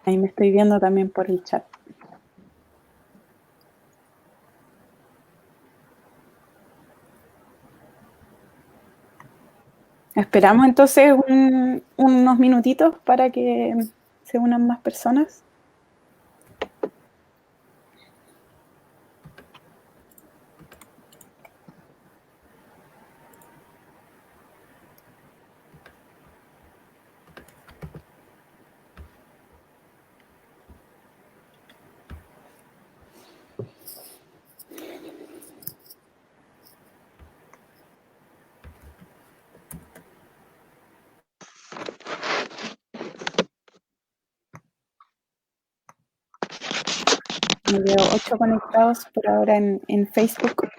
Ahí me estoy viendo también por el chat. Esperamos entonces unos minutitos para que se unan más personas. Me veo 8 conectados por ahora en Facebook.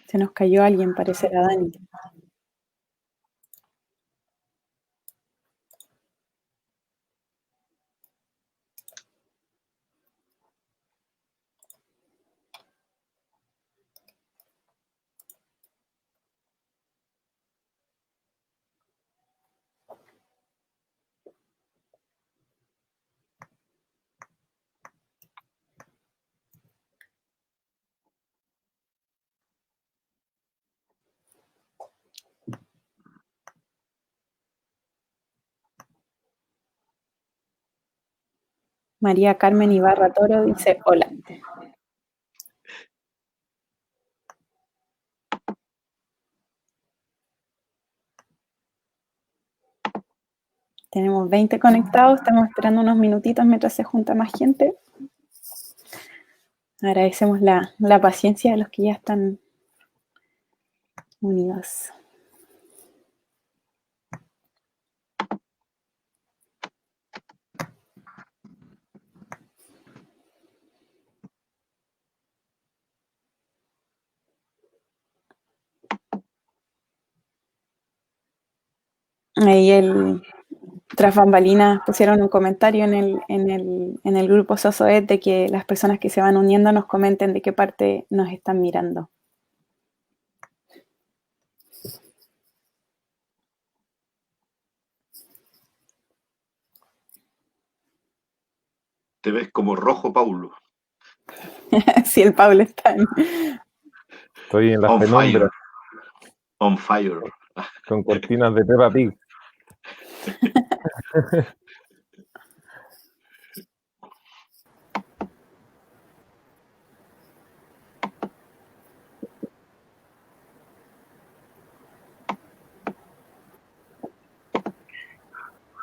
Se nos cayó alguien, parece la Dani. María Carmen Ibarra Toro dice hola. Tenemos 20 conectados, estamos esperando unos minutitos mientras se junta más gente. Agradecemos la paciencia de los que ya están unidos. Ahí tras bambalinas pusieron un comentario en el grupo Sosoed de que las personas que se van uniendo nos comenten de qué parte nos están mirando. Te ves como rojo, Paulo. Sí, el Pablo está en... Estoy en las On penumbras. fire. On fire. Con cortinas de Peppa Pig.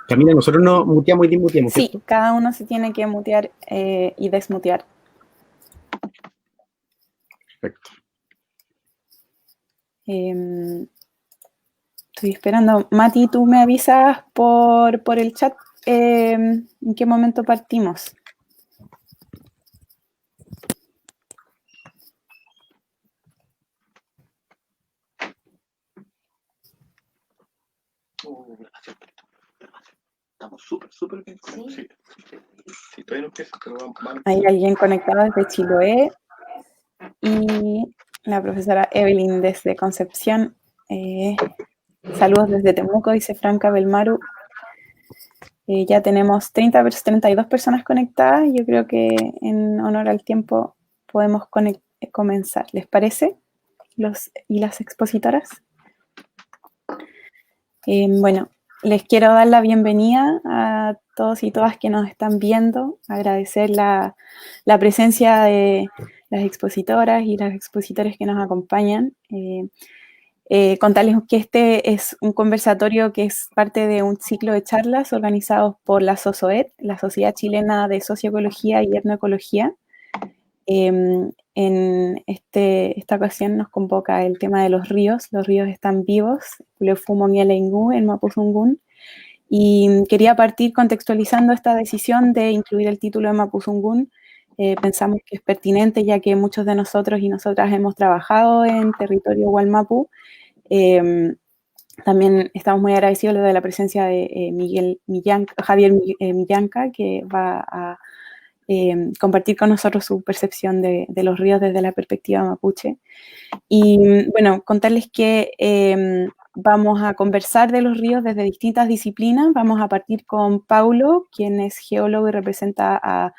Camila, nosotros nos muteamos y desmuteamos, Sí, ¿cierto? cada uno se tiene que mutear y desmutear. Perfecto. Estoy esperando. Mati, tú me avisas por el chat en qué momento partimos. Estamos súper bien. Sí. Sí, todavía no empieza, pero vamos. Hay alguien conectado desde Chiloé y la profesora Evelyn desde Concepción. Saludos desde Temuco, dice Franca Belmaru. Ya tenemos 32 personas conectadas. Yo creo que en honor al tiempo podemos comenzar. ¿Les parece? Los y las expositoras. Bueno, les quiero dar la bienvenida a todos y todas que nos están viendo, agradecer la presencia de las expositoras y los expositores que nos acompañan. Contarles que este es un conversatorio que es parte de un ciclo de charlas organizados por la SOSOET, la Sociedad Chilena de Socioecología y Etnoecología. En esta ocasión nos convoca el tema de los ríos están vivos, Lefumomialengu en Mapuzungún, y quería partir contextualizando esta decisión de incluir el título de Mapuzungún. Pensamos que es pertinente ya que muchos de nosotros y nosotras hemos trabajado en territorio Gualmapu, También estamos muy agradecidos de la presencia de Javier Millanca, que va a compartir con nosotros su percepción de los ríos desde la perspectiva mapuche. Y bueno, contarles que vamos a conversar de los ríos desde distintas disciplinas. Vamos a partir con Paulo, quien es geólogo y representa a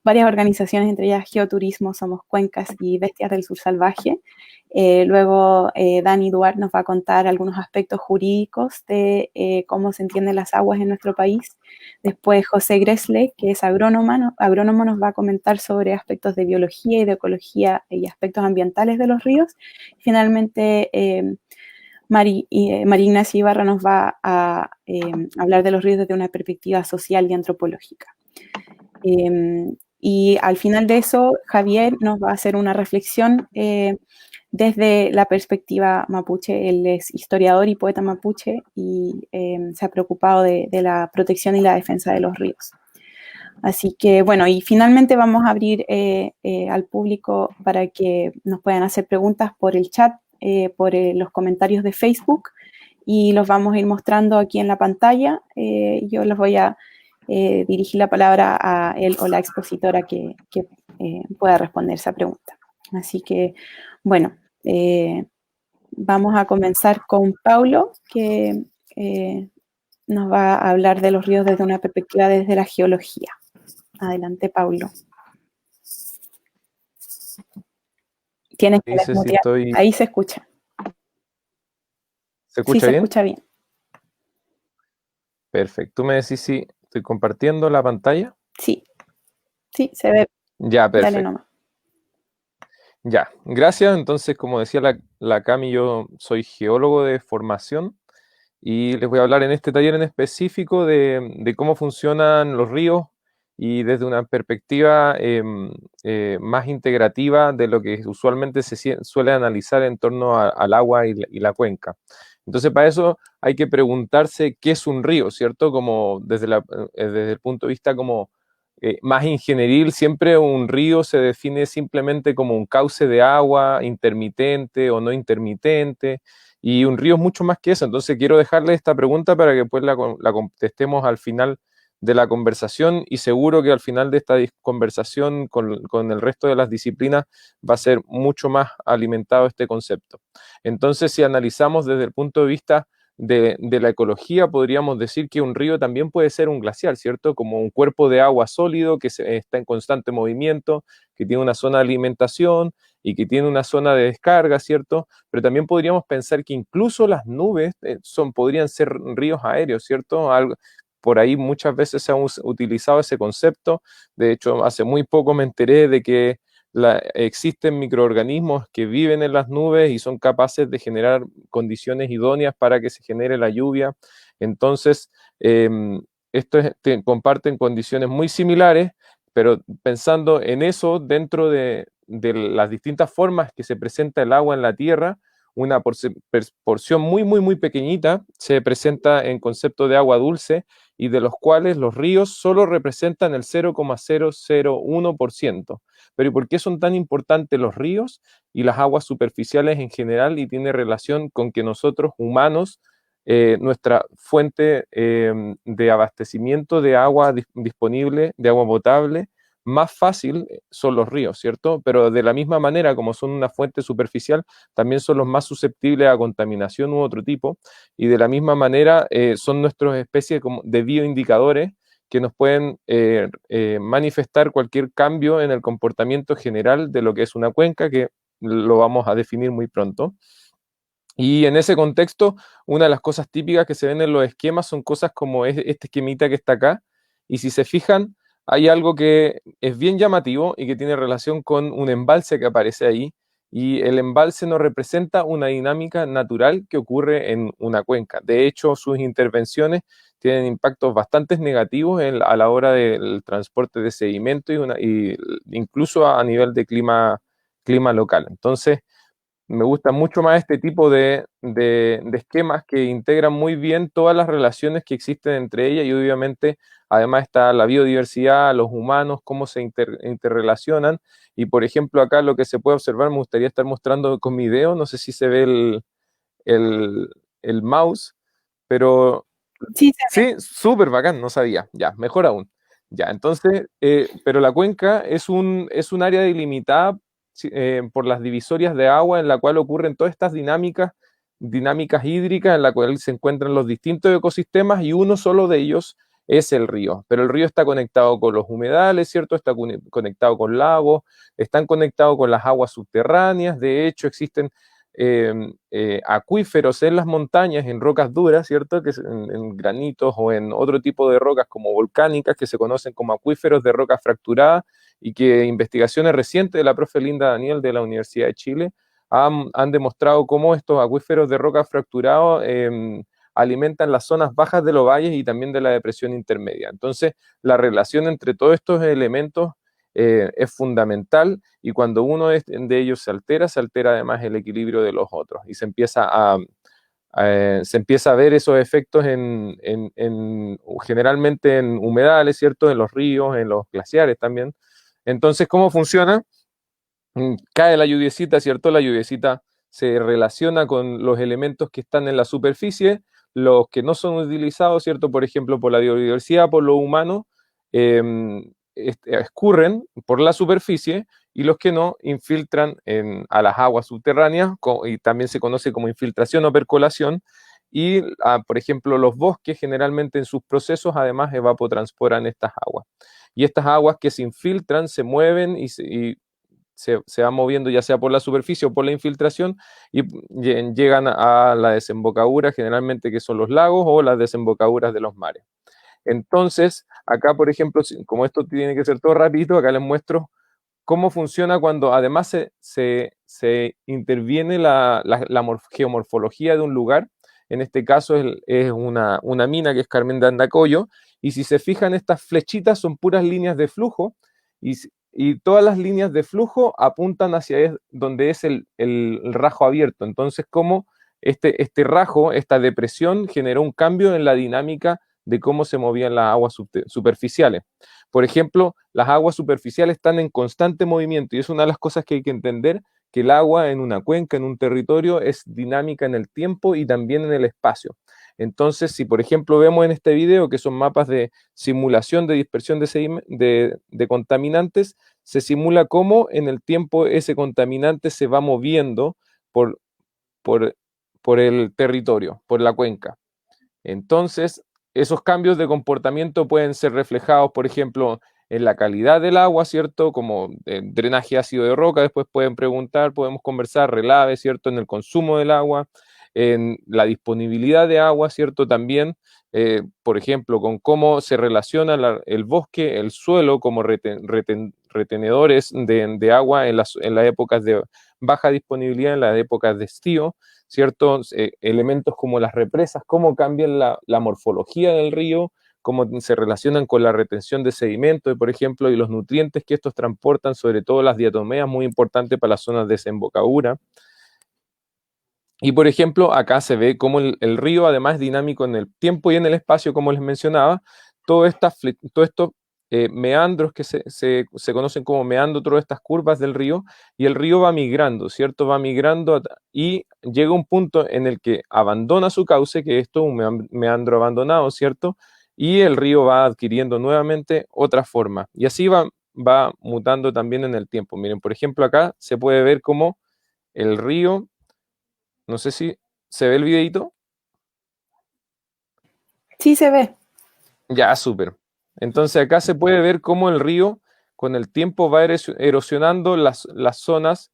varias organizaciones, entre ellas Geoturismo, Somos Cuencas y Bestias del Sur Salvaje. Luego Dani Duarte nos va a contar algunos aspectos jurídicos de cómo se entienden las aguas en nuestro país. Después José Gresle, que es agrónomo, nos va a comentar sobre aspectos de biología y de ecología y aspectos ambientales de los ríos. Finalmente, María Ignacia Ibarra nos va a hablar de los ríos desde una perspectiva social y antropológica. Y al final de eso, Javier nos va a hacer una reflexión desde la perspectiva mapuche. Él es historiador y poeta mapuche y se ha preocupado de la protección y la defensa de los ríos. Así que, bueno, y finalmente vamos a abrir al público para que nos puedan hacer preguntas por el chat, por los comentarios de Facebook, y los vamos a ir mostrando aquí en la pantalla. Yo les voy a dirigir la palabra a él o la expositora que pueda responder esa pregunta. Así que, bueno, vamos a comenzar con Paulo, que nos va a hablar de los ríos desde una perspectiva desde la geología. Adelante, Paulo. Tienes que desmutear. Ahí se escucha. ¿Se escucha bien? Sí, se escucha bien. Perfecto. ¿Tú me decís si estoy compartiendo la pantalla? Sí. Sí, se ve. Ya, perfecto. Dale nomás. Ya, gracias. Entonces, como decía la Cami, yo soy geólogo de formación y les voy a hablar en este taller en específico de cómo funcionan los ríos y desde una perspectiva más integrativa de lo que usualmente se suele analizar en torno al agua y la cuenca. Entonces, para eso hay que preguntarse qué es un río, ¿cierto? Como desde el punto de vista como más ingenieril, siempre un río se define simplemente como un cauce de agua intermitente o no intermitente, y un río es mucho más que eso. Entonces quiero dejarle esta pregunta para que después la contestemos al final de la conversación, y seguro que al final de esta conversación con el resto de las disciplinas va a ser mucho más alimentado este concepto. Entonces, si analizamos desde el punto de vista de la ecología, podríamos decir que un río también puede ser un glaciar, ¿cierto? Como un cuerpo de agua sólido que está en constante movimiento, que tiene una zona de alimentación y que tiene una zona de descarga, ¿cierto? Pero también podríamos pensar que incluso las nubes podrían ser ríos aéreos, ¿cierto? Por ahí muchas veces se ha utilizado ese concepto. De hecho, hace muy poco me enteré de que existen microorganismos que viven en las nubes y son capaces de generar condiciones idóneas para que se genere la lluvia. Entonces, comparten condiciones muy similares, pero pensando en eso, dentro de las distintas formas que se presenta el agua en la Tierra, una porción muy, muy, muy pequeñita se presenta en concepto de agua dulce, y de los cuales los ríos solo representan el 0,001%. Pero ¿y por qué son tan importantes los ríos y las aguas superficiales en general? Y tiene relación con que nosotros, humanos, nuestra fuente de abastecimiento de agua disponible, de agua potable, más fácil son los ríos, ¿cierto? Pero de la misma manera, como son una fuente superficial, también son los más susceptibles a contaminación u otro tipo, y de la misma manera son nuestras especies de bioindicadores que nos pueden manifestar cualquier cambio en el comportamiento general de lo que es una cuenca, que lo vamos a definir muy pronto. Y en ese contexto, una de las cosas típicas que se ven en los esquemas son cosas como este esquemita que está acá, y si se fijan, hay algo que es bien llamativo y que tiene relación con un embalse que aparece ahí, y el embalse nos representa una dinámica natural que ocurre en una cuenca. De hecho, sus intervenciones tienen impactos bastante negativos a la hora del transporte de sedimento y incluso a nivel de clima local. Entonces, me gusta mucho más este tipo de esquemas que integran muy bien todas las relaciones que existen entre ellas, y obviamente además está la biodiversidad, los humanos, cómo se interrelacionan. Y por ejemplo acá lo que se puede observar, me gustaría estar mostrando con mi dedo, no sé si se ve el mouse, pero Sí, sí, súper bacán, no sabía. Ya, mejor aún. Ya, entonces, pero la cuenca es un área delimitada por las divisorias de agua en la cual ocurren todas estas dinámicas hídricas en la cual se encuentran los distintos ecosistemas y uno solo de ellos es el río. Pero el río está conectado con los humedales, ¿cierto? Está conectado con lagos, están conectados con las aguas subterráneas. De hecho, existen acuíferos en las montañas, en rocas duras, ¿cierto? Que en granitos o en otro tipo de rocas como volcánicas que se conocen como acuíferos de roca fracturada y que investigaciones recientes de la profe Linda Daniel de la Universidad de Chile han demostrado cómo estos acuíferos de roca fracturada alimentan las zonas bajas de los valles y también de la depresión intermedia. Entonces, la relación entre todos estos elementos es fundamental y cuando uno de ellos se altera además el equilibrio de los otros y se empieza a ver esos efectos generalmente en humedales, ¿cierto? En los ríos, en los glaciares también. Entonces, ¿cómo funciona? Cae la lluviecita, ¿cierto? La lluviecita se relaciona con los elementos que están en la superficie, los que no son utilizados, ¿cierto? Por ejemplo, por la biodiversidad, por lo humano, escurren por la superficie y los que no infiltran a las aguas subterráneas y también se conoce como infiltración o percolación y, por ejemplo, los bosques generalmente en sus procesos además evapotransporan estas aguas. Y estas aguas que se infiltran se mueven y se van moviendo ya sea por la superficie o por la infiltración y llegan a la desembocadura generalmente que son los lagos o las desembocaduras de los mares. Entonces, acá por ejemplo, como esto tiene que ser todo rápido, acá les muestro cómo funciona cuando además se interviene la geomorfología de un lugar. En este caso es una mina que es Carmen de Andacollo, y si se fijan estas flechitas son puras líneas de flujo, y todas las líneas de flujo apuntan hacia donde es el rajo abierto. Entonces, cómo este rajo, esta depresión, generó un cambio en la dinámica de cómo se movían las aguas superficiales. Por ejemplo, las aguas superficiales están en constante movimiento y es una de las cosas que hay que entender, que el agua en una cuenca, en un territorio, es dinámica en el tiempo y también en el espacio. Entonces, si por ejemplo vemos en este video que son mapas de simulación de dispersión de contaminantes, se simula cómo en el tiempo ese contaminante se va moviendo por el territorio, por la cuenca. Entonces, esos cambios de comportamiento pueden ser reflejados, por ejemplo, en la calidad del agua, ¿cierto? Como drenaje ácido de roca, después pueden preguntar, podemos conversar, relave, ¿cierto? En el consumo del agua, en la disponibilidad de agua, ¿cierto? También, por ejemplo, con cómo se relaciona el bosque, el suelo, como retenedores de agua en las épocas de baja disponibilidad, en las épocas de estío, ciertos elementos como las represas, cómo cambian la morfología del río, cómo se relacionan con la retención de sedimentos, por ejemplo, y los nutrientes que estos transportan, sobre todo las diatomeas, muy importante para las zonas de desembocadura. Y, por ejemplo, acá se ve cómo el río, además, es dinámico en el tiempo y en el espacio, como les mencionaba. Todos estos meandros que se conocen como meandros, todas estas curvas del río, y el río va migrando, ¿cierto? Va migrando y llega un punto en el que abandona su cauce, que esto es un meandro abandonado, ¿cierto? Y el río va adquiriendo nuevamente otra forma. Y así va mutando también en el tiempo. Miren, por ejemplo, acá se puede ver cómo el río, no sé si se ve el videito. Sí, se ve. Ya, súper. Entonces acá se puede ver cómo el río con el tiempo va erosionando las zonas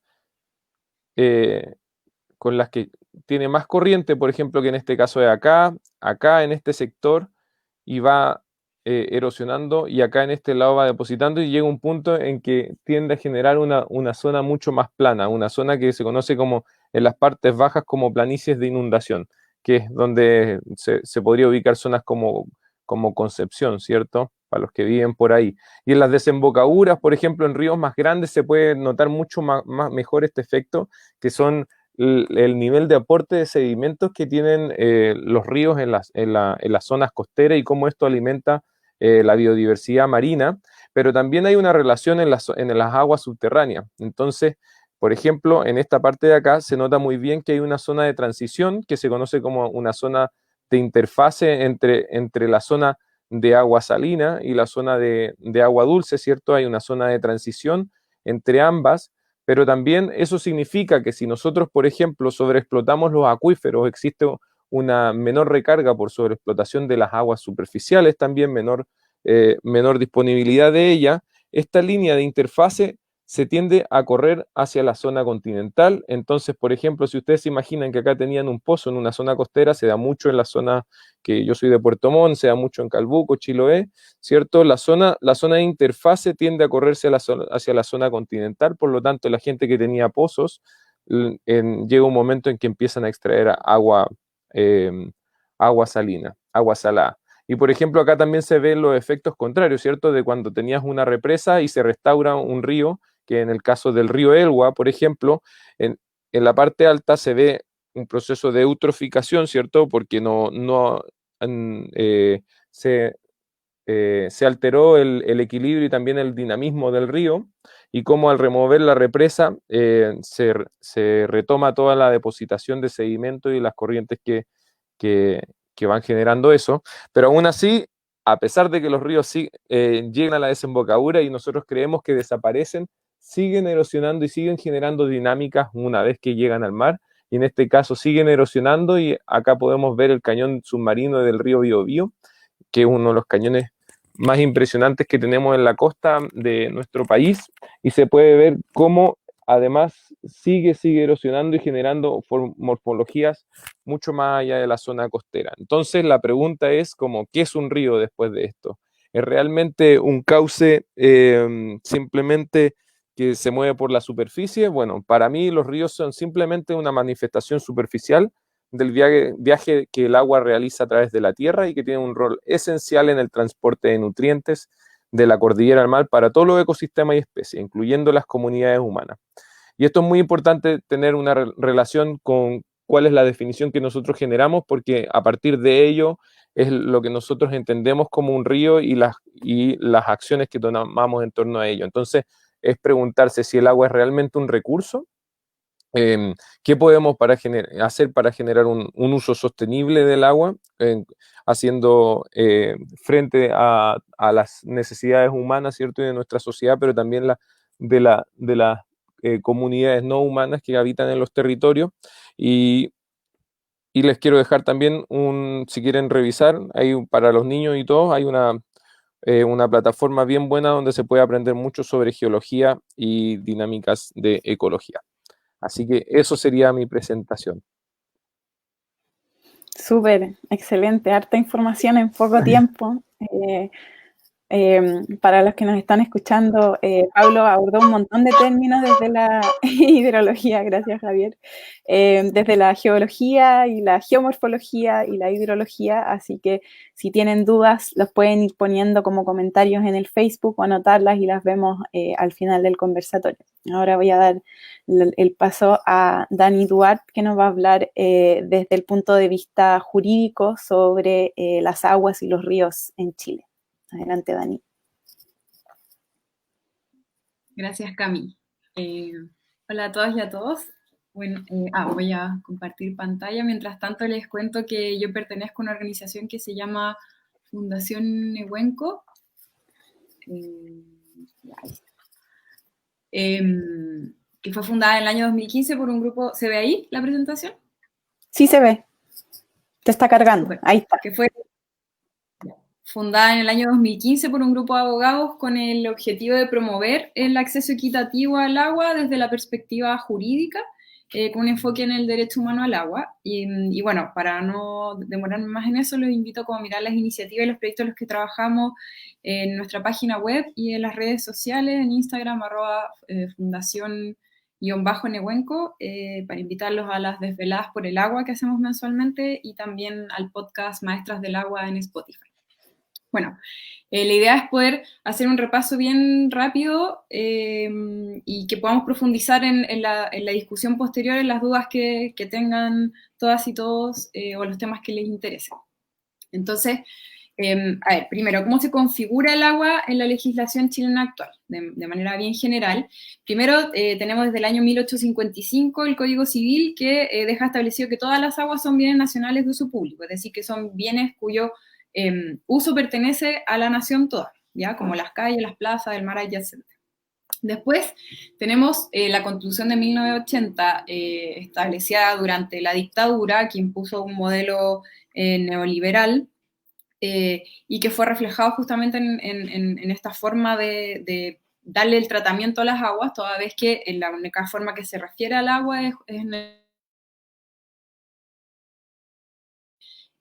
con las que tiene más corriente, por ejemplo, que en este caso es acá en este sector, y va erosionando, y acá en este lado va depositando, y llega un punto en que tiende a generar una zona mucho más plana, una zona que se conoce como en las partes bajas como planicies de inundación, que es donde se podría ubicar zonas como Concepción, ¿cierto? Para los que viven por ahí. Y en las desembocaduras, por ejemplo, en ríos más grandes se puede notar mucho mejor este efecto, que son el nivel de aporte de sedimentos que tienen los ríos en las zonas costeras y cómo esto alimenta la biodiversidad marina, pero también hay una relación en las aguas subterráneas. Entonces, Por ejemplo, en esta parte de acá se nota muy bien que hay una zona de transición que se conoce como una zona de interfase entre la zona de agua salina y la zona de agua dulce, ¿cierto? Hay una zona de transición entre ambas, pero también eso significa que si nosotros, por ejemplo, sobreexplotamos los acuíferos, existe una menor recarga por sobreexplotación de las aguas superficiales, también menor disponibilidad de ella. Esta línea de interfase se tiende a correr hacia la zona continental. Entonces, por ejemplo, si ustedes se imaginan que acá tenían un pozo en una zona costera, se da mucho en la zona que yo soy de Puerto Montt, se da mucho en Calbuco, Chiloé, ¿cierto? La zona de interfase tiende a correrse hacia la zona continental, por lo tanto, la gente que tenía pozos, llega un momento en que empiezan a extraer eh, agua salina, agua salada. Y por ejemplo, acá también se ven los efectos contrarios, ¿cierto? De cuando tenías una represa y se restaura un río, que en el caso del río Elwa, por ejemplo, en la parte alta se ve un proceso de eutroficación, ¿cierto? Porque se alteró el equilibrio y también el dinamismo del río, y como al remover la represa se retoma toda la depositación de sedimento y las corrientes que van generando eso, pero aún así, a pesar de que los ríos llegan a la desembocadura y nosotros creemos que desaparecen, siguen erosionando y siguen generando dinámicas una vez que llegan al mar, y en este caso siguen erosionando, y acá podemos ver el cañón submarino del río Biobío, que es uno de los cañones más impresionantes que tenemos en la costa de nuestro país, y se puede ver cómo además sigue erosionando y generando morfologías mucho más allá de la zona costera. Entonces la pregunta es como, ¿qué es un río después de esto? ¿Es realmente un cauce simplemente que se mueve por la superficie? Bueno, para mí los ríos son simplemente una manifestación superficial del viaje que el agua realiza a través de la tierra, y que tiene un rol esencial en el transporte de nutrientes de la cordillera al mar para todos los ecosistemas y especies, incluyendo las comunidades humanas. Y esto es muy importante tener una relación con cuál es la definición que nosotros generamos, porque a partir de ello es lo que nosotros entendemos como un río y las acciones que tomamos en torno a ello. Entonces, es preguntarse si el agua es realmente un recurso. ¿Qué podemos hacer para generar un uso sostenible del agua, haciendo frente a las necesidades humanas, ¿cierto? Y de nuestra sociedad, pero también de las comunidades no humanas que habitan en los territorios? Y les quiero dejar también si quieren revisar, para los niños y todos, hay una plataforma bien buena donde se puede aprender mucho sobre geología y dinámicas de ecología. Así que eso sería mi presentación. Súper, excelente, harta información en poco tiempo. Para los que nos están escuchando, Pablo abordó un montón de términos desde la hidrología, gracias Javier, desde la geología y la geomorfología y la hidrología, así que si tienen dudas los pueden ir poniendo como comentarios en el Facebook o anotarlas y las vemos al final del conversatorio. Ahora voy a dar el paso a Dani Duarte, que nos va a hablar desde el punto de vista jurídico sobre las aguas y los ríos en Chile. Adelante, Dani. Gracias, Cami. Hola a todas y a todos. Bueno, voy a compartir pantalla. Mientras tanto, les cuento que yo pertenezco a una organización que se llama Fundación Nehuenco. Que fue fundada en el año 2015 por un grupo... ¿Se ve ahí la presentación? Sí se ve. Te está cargando. Super. Ahí está. Que fue fundada en el año 2015 por un grupo de abogados con el objetivo de promover el acceso equitativo al agua desde la perspectiva jurídica, con un enfoque en el derecho humano al agua. Y bueno, para no demorarme más en eso, los invito a mirar las iniciativas y los proyectos en los que trabajamos en nuestra página web y en las redes sociales, en Instagram, @fundación_Nehuenco, para invitarlos a las desveladas por el agua que hacemos mensualmente, y también al podcast Maestras del Agua en Spotify. Bueno, la idea es poder hacer un repaso bien rápido y que podamos profundizar en la discusión posterior, en las dudas que tengan todas y todos o los temas que les interesen. Entonces, A ver, primero, ¿cómo se configura el agua en la legislación chilena actual? De manera bien general. Primero, tenemos desde el año 1855 el Código Civil que deja establecido que todas las aguas son bienes nacionales de uso público, es decir, que son bienes cuyo uso pertenece a la nación toda, ¿ya? Como las calles, las plazas, el mar, etc. Después tenemos la Constitución de 1980, establecida durante la dictadura, que impuso un modelo neoliberal, y que fue reflejado justamente en esta forma de darle el tratamiento a las aguas, toda vez que la única forma que se refiere al agua es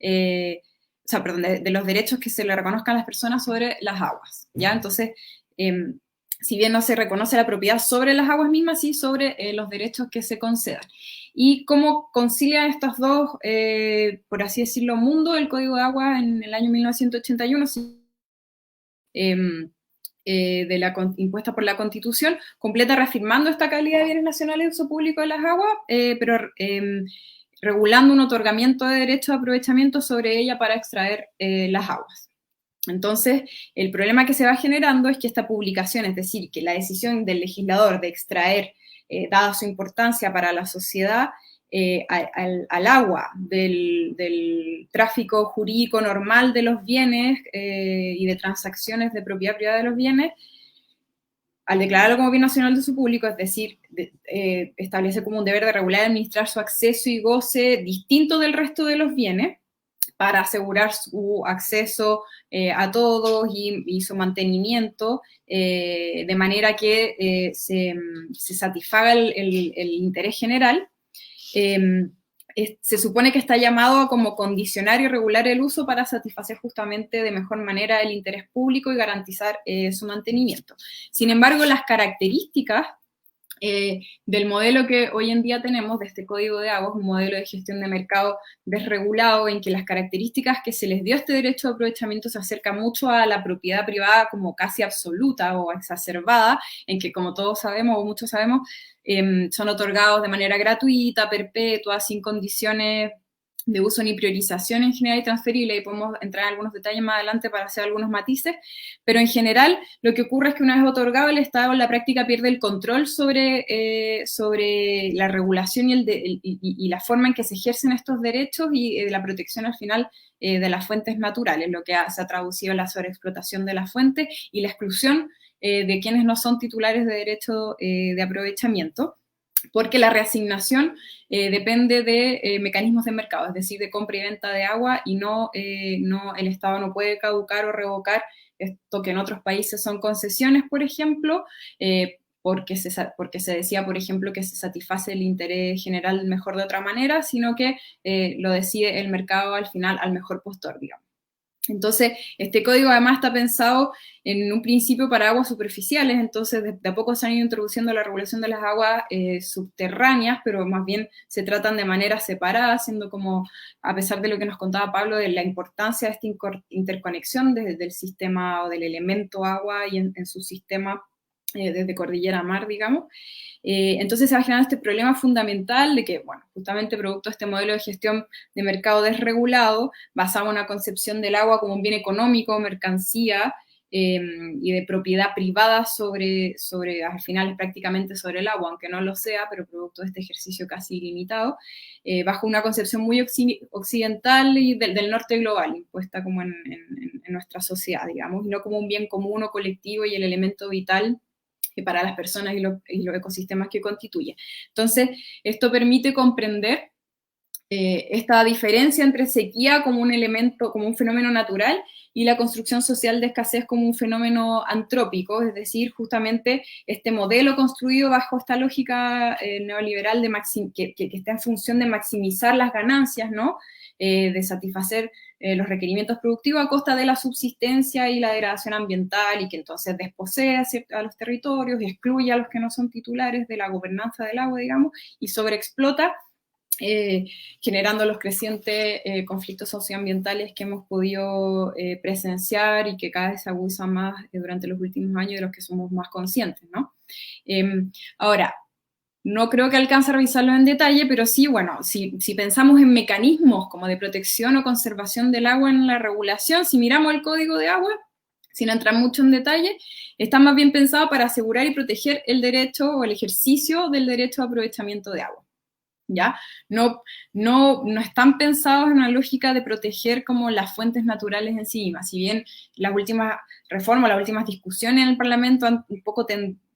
o sea, perdón, de los derechos que se le reconozcan a las personas sobre las aguas, ¿ya? Entonces, si bien no se reconoce la propiedad sobre las aguas mismas, sí sobre los derechos que se concedan. ¿Y cómo concilian estos dos, por así decirlo, mundos? El Código de Agua en el año 1981, impuesta por la Constitución, completa reafirmando esta calidad de bienes nacionales de uso público de las aguas, pero regulando un otorgamiento de derecho de aprovechamiento sobre ella para extraer las aguas. Entonces, el problema que se va generando es que esta publicación, es decir, que la decisión del legislador de extraer, dada su importancia para la sociedad, al agua del tráfico jurídico normal de los bienes y de transacciones de propiedad privada de los bienes, al declararlo como bien nacional de uso público, es decir, establece como un deber de regular y administrar su acceso y goce distinto del resto de los bienes, para asegurar su acceso a todos y su mantenimiento, de manera que se satisfaga el interés general. Se supone que está llamado a como condicionar y regular el uso para satisfacer justamente de mejor manera el interés público y garantizar su mantenimiento. Sin embargo, las características del modelo que hoy en día tenemos de este Código de Aguas, un modelo de gestión de mercado desregulado, en que las características que se les dio a este derecho de aprovechamiento se acercan mucho a la propiedad privada como casi absoluta o exacerbada, en que, como todos sabemos o muchos sabemos, son otorgados de manera gratuita, perpetua, sin condiciones de uso ni priorización en general y transferible, y podemos entrar en algunos detalles más adelante para hacer algunos matices, pero en general lo que ocurre es que una vez otorgado, el Estado en la práctica pierde el control sobre la regulación y la forma en que se ejercen estos derechos y la protección al final de las fuentes naturales, lo que se ha traducido en la sobreexplotación de las fuentes y la exclusión de quienes no son titulares de derecho de aprovechamiento, porque la reasignación depende de mecanismos de mercado, es decir, de compra y venta de agua, y el Estado no puede caducar o revocar esto que en otros países son concesiones, por ejemplo, porque se decía, por ejemplo, que se satisface el interés general mejor de otra manera, sino que lo decide el mercado al final al mejor postor, digamos. Entonces, este código además está pensado en un principio para aguas superficiales, entonces de a poco se han ido introduciendo la regulación de las aguas subterráneas, pero más bien se tratan de manera separada, siendo como, a pesar de lo que nos contaba Pablo, de la importancia de esta interconexión desde el sistema o del elemento agua y en su sistema desde cordillera a mar, digamos. Entonces se va generando este problema fundamental de que, bueno, justamente producto de este modelo de gestión de mercado desregulado, basado en una concepción del agua como un bien económico, mercancía, y de propiedad privada sobre, al final es prácticamente sobre el agua, aunque no lo sea, pero producto de este ejercicio casi ilimitado, bajo una concepción muy occidental y del norte global, impuesta como en nuestra sociedad, digamos, y no como un bien común o colectivo y el elemento vital para las personas y los ecosistemas que constituye. Entonces, esto permite comprender esta diferencia entre sequía como un elemento, como un fenómeno natural, y la construcción social de escasez como un fenómeno antrópico, es decir, justamente este modelo construido bajo esta lógica neoliberal que está en función de maximizar las ganancias, ¿no? De satisfacer los requerimientos productivos a costa de la subsistencia y la degradación ambiental, y que entonces desposea a los territorios y excluye a los que no son titulares de la gobernanza del agua, digamos, y sobreexplota, generando los crecientes conflictos socioambientales que hemos podido presenciar y que cada vez se agudizan más durante los últimos años, de los que somos más conscientes, ¿no? Ahora, no creo que alcance a revisarlo en detalle, pero sí, bueno, si pensamos en mecanismos como de protección o conservación del agua en la regulación, si miramos el Código de Agua, sin entrar mucho en detalle, está más bien pensado para asegurar y proteger el derecho o el ejercicio del derecho a aprovechamiento de agua. ¿Ya? No están pensados en una lógica de proteger como las fuentes naturales en sí mismas. Si bien las últimas reformas, las últimas discusiones en el Parlamento han un poco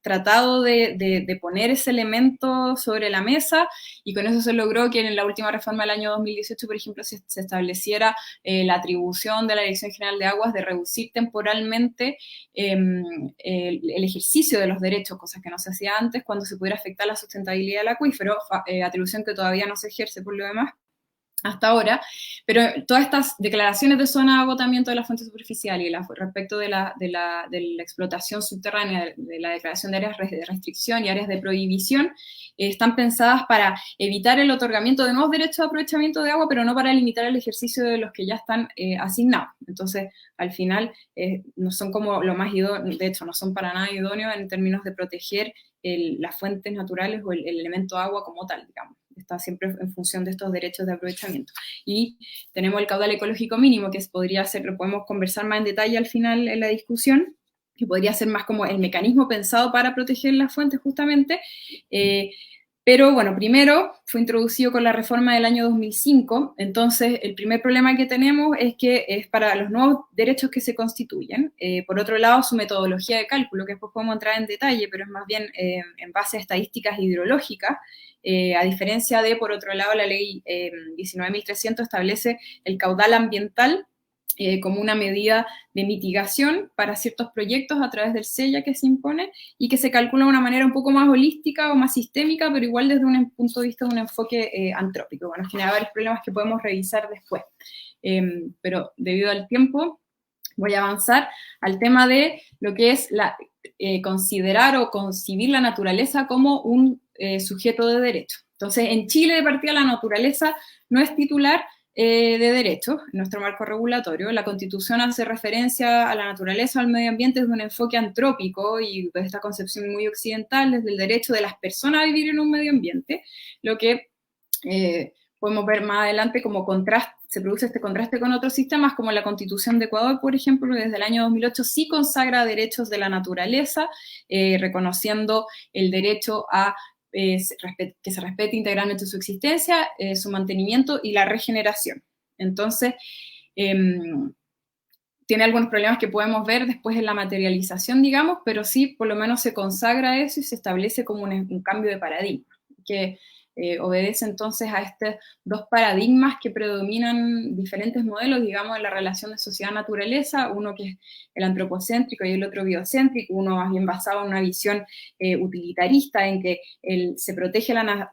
tratado de poner ese elemento sobre la mesa, y con eso se logró que en la última reforma del año 2018, por ejemplo, se estableciera la atribución de la Dirección General de Aguas de reducir temporalmente el ejercicio de los derechos, cosas que no se hacía antes, cuando se pudiera afectar la sustentabilidad del acuífero, atribución que todavía no se ejerce por lo demás hasta ahora, pero todas estas declaraciones de zona de agotamiento de la fuente superficial y respecto de la explotación subterránea, de la declaración de áreas de restricción y áreas de prohibición, están pensadas para evitar el otorgamiento de nuevos derechos de aprovechamiento de agua, pero no para limitar el ejercicio de los que ya están asignados. Entonces, al final, no son como lo más idóneo, de hecho, no son para nada idóneos en términos de proteger las fuentes naturales o el elemento agua como tal, digamos. Está siempre en función de estos derechos de aprovechamiento. Y tenemos el caudal ecológico mínimo, que podría ser, lo podemos conversar más en detalle al final en la discusión, que podría ser más como el mecanismo pensado para proteger las fuentes justamente, pero bueno, primero fue introducido con la reforma del año 2005, entonces el primer problema que tenemos es que es para los nuevos derechos que se constituyen. Por otro lado, su metodología de cálculo, que después podemos entrar en detalle, pero es más bien en base a estadísticas hidrológicas, a diferencia de, por otro lado, la ley 19.300 establece el caudal ambiental como una medida de mitigación para ciertos proyectos a través del SEIA que se impone y que se calcula de una manera un poco más holística o más sistémica, pero igual desde un punto de vista de un enfoque antrópico. Bueno, genera varios problemas que podemos revisar después. Pero debido al tiempo, voy a avanzar al tema de lo que es considerar o concebir la naturaleza como un sujeto de derecho. Entonces, en Chile, de partida, la naturaleza no es titular de derechos, en nuestro marco regulatorio. La Constitución hace referencia a la naturaleza, al medio ambiente desde un enfoque antrópico y de esta concepción muy occidental, desde el derecho de las personas a vivir en un medio ambiente, lo que podemos ver más adelante como se produce este contraste con otros sistemas, como la Constitución de Ecuador, por ejemplo, que desde el año 2008 sí consagra derechos de la naturaleza, reconociendo el derecho a que se respete integralmente su existencia, su mantenimiento y la regeneración. Entonces, tiene algunos problemas que podemos ver después en la materialización, digamos, pero sí, por lo menos se consagra eso y se establece como un cambio de paradigma, que obedece entonces a estos dos paradigmas que predominan diferentes modelos, digamos, en la relación de sociedad-naturaleza, uno que es el antropocéntrico y el otro biocéntrico, uno más bien basado en una visión utilitarista, en que se protege la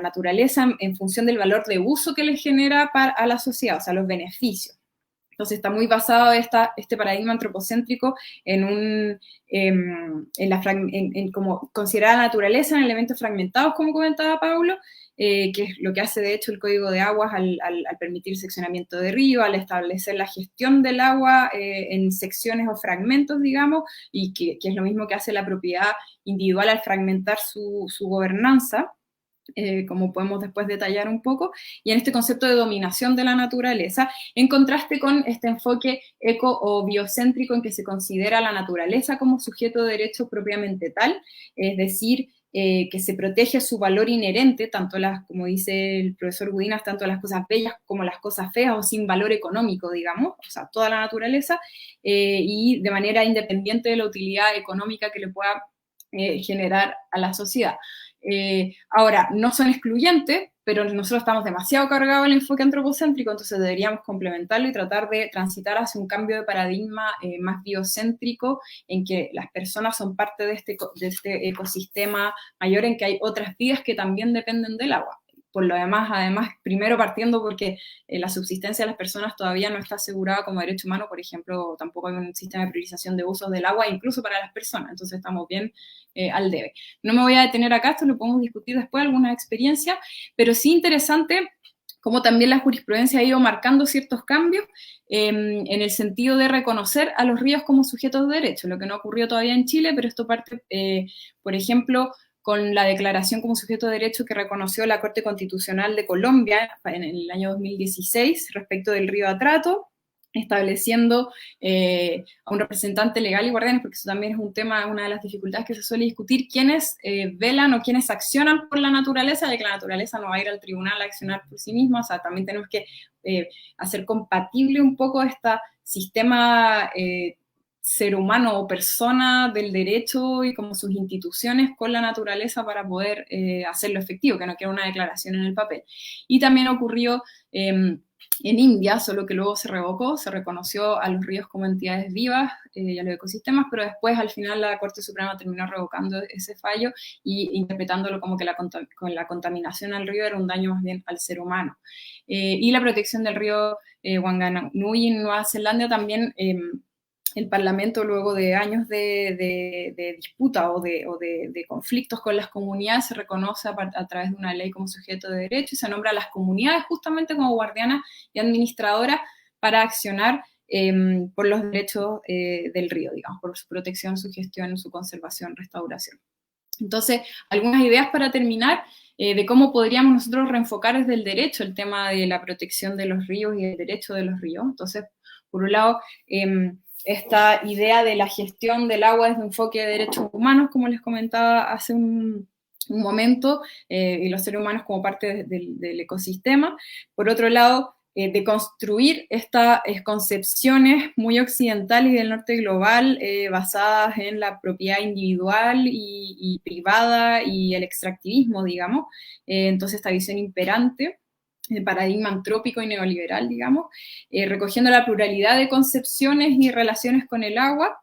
naturaleza en función del valor de uso que le genera a la sociedad, o sea, los beneficios. Entonces está muy basado este paradigma antropocéntrico en como considerar la naturaleza en elementos fragmentados, como comentaba Paulo, que es lo que hace de hecho el Código de Aguas al permitir seccionamiento de río, al establecer la gestión del agua en secciones o fragmentos, digamos, y que es lo mismo que hace la propiedad individual al fragmentar su gobernanza. Como podemos después detallar un poco, y en este concepto de dominación de la naturaleza, en contraste con este enfoque eco o biocéntrico en que se considera la naturaleza como sujeto de derecho propiamente tal, es decir, que se protege su valor inherente, tanto como dice el profesor Gudinas, tanto las cosas bellas como las cosas feas o sin valor económico, digamos, o sea, toda la naturaleza, y de manera independiente de la utilidad económica que le pueda generar a la sociedad. Ahora, no son excluyentes, pero nosotros estamos demasiado cargados en el enfoque antropocéntrico, entonces deberíamos complementarlo y tratar de transitar hacia un cambio de paradigma más biocéntrico, en que las personas son parte de este ecosistema mayor, en que hay otras vidas que también dependen del agua. Por lo demás, además, primero partiendo porque la subsistencia de las personas todavía no está asegurada como derecho humano, por ejemplo, tampoco hay un sistema de priorización de usos del agua, incluso para las personas, entonces estamos bien al debe. No me voy a detener acá, esto lo podemos discutir después, algunas experiencias, pero sí interesante como también la jurisprudencia ha ido marcando ciertos cambios en el sentido de reconocer a los ríos como sujetos de derecho, lo que no ocurrió todavía en Chile, pero esto parte, por ejemplo, con la declaración como sujeto de derecho que reconoció la Corte Constitucional de Colombia en el año 2016 respecto del río Atrato, estableciendo a un representante legal y guardián, porque eso también es un tema, una de las dificultades que se suele discutir, quiénes velan o quiénes accionan por la naturaleza, ya que la naturaleza no va a ir al tribunal a accionar por sí misma, o sea, también tenemos que hacer compatible un poco este sistema ser humano o persona del derecho y como sus instituciones con la naturaleza para poder hacerlo efectivo, que no quede una declaración en el papel. Y también ocurrió en India, solo que luego se revocó, se reconoció a los ríos como entidades vivas y a los ecosistemas, pero después al final la Corte Suprema terminó revocando ese fallo y interpretándolo como que con la contaminación al río era un daño más bien al ser humano. Y la protección del río Wanganui en Nueva Zelanda también, el Parlamento, luego de años de disputa o de conflictos con las comunidades, se reconoce a través de una ley como sujeto de derecho y se nombra a las comunidades justamente como guardianas y administradoras para accionar por los derechos del río, digamos, por su protección, su gestión, su conservación, restauración. Entonces, algunas ideas para terminar de cómo podríamos nosotros reenfocar desde el derecho el tema de la protección de los ríos y el derecho de los ríos. Entonces, por un lado, esta idea de la gestión del agua desde un enfoque de derechos humanos, como les comentaba hace un momento, y los seres humanos como parte del ecosistema. Por otro lado, de construir estas concepciones muy occidentales y del norte global basadas en la propiedad individual y privada y el extractivismo, digamos. Entonces, esta visión imperante, el paradigma antrópico y neoliberal, digamos, recogiendo la pluralidad de concepciones y relaciones con el agua,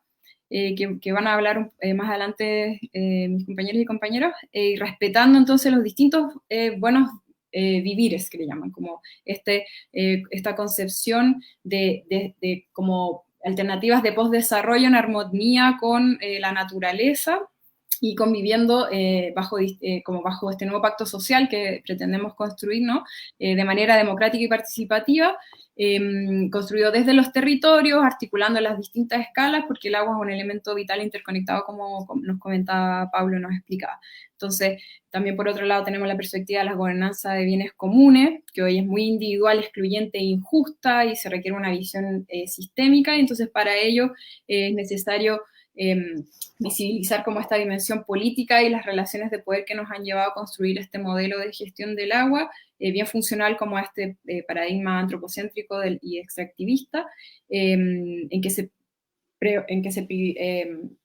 que van a hablar más adelante mis compañeros y compañeras, y respetando entonces los distintos buenos vivires, que le llaman, como esta concepción de como alternativas de postdesarrollo en armonía con la naturaleza, y conviviendo bajo este nuevo pacto social que pretendemos construir, ¿no? De manera democrática y participativa, construido desde los territorios, articulando las distintas escalas, porque el agua es un elemento vital interconectado, como nos comentaba Pablo y nos explicaba. Entonces, también por otro lado tenemos la perspectiva de la gobernanza de bienes comunes, que hoy es muy individual, excluyente e injusta, y se requiere una visión sistémica, y entonces para ello es necesario visibilizar como esta dimensión política y las relaciones de poder que nos han llevado a construir este modelo de gestión del agua, bien funcional como este paradigma antropocéntrico y extractivista, en que se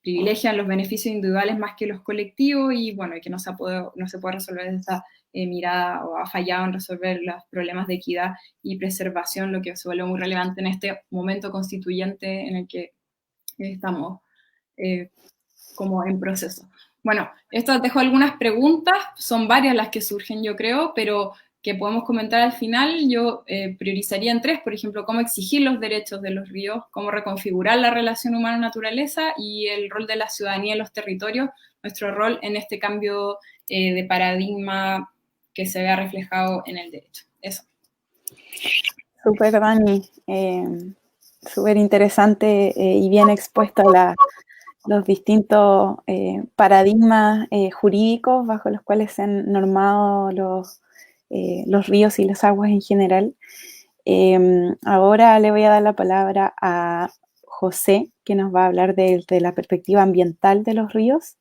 privilegian los beneficios individuales más que los colectivos, y bueno, y que no se puede resolver desde esta mirada, o ha fallado en resolver los problemas de equidad y preservación, lo que se vuelve muy relevante en este momento constituyente en el que estamos como en proceso. Bueno, esto dejo algunas preguntas, son varias las que surgen, yo creo, pero que podemos comentar al final. Yo priorizaría en tres, por ejemplo, cómo exigir los derechos de los ríos, cómo reconfigurar la relación humano-naturaleza y el rol de la ciudadanía en los territorios, nuestro rol en este cambio de paradigma que se vea reflejado en el derecho. Eso. Súper, Dani. Súper interesante y bien expuesto a los distintos paradigmas jurídicos bajo los cuales se han normado los ríos y las aguas en general. Ahora le voy a dar la palabra a José, que nos va a hablar de la perspectiva ambiental de los ríos,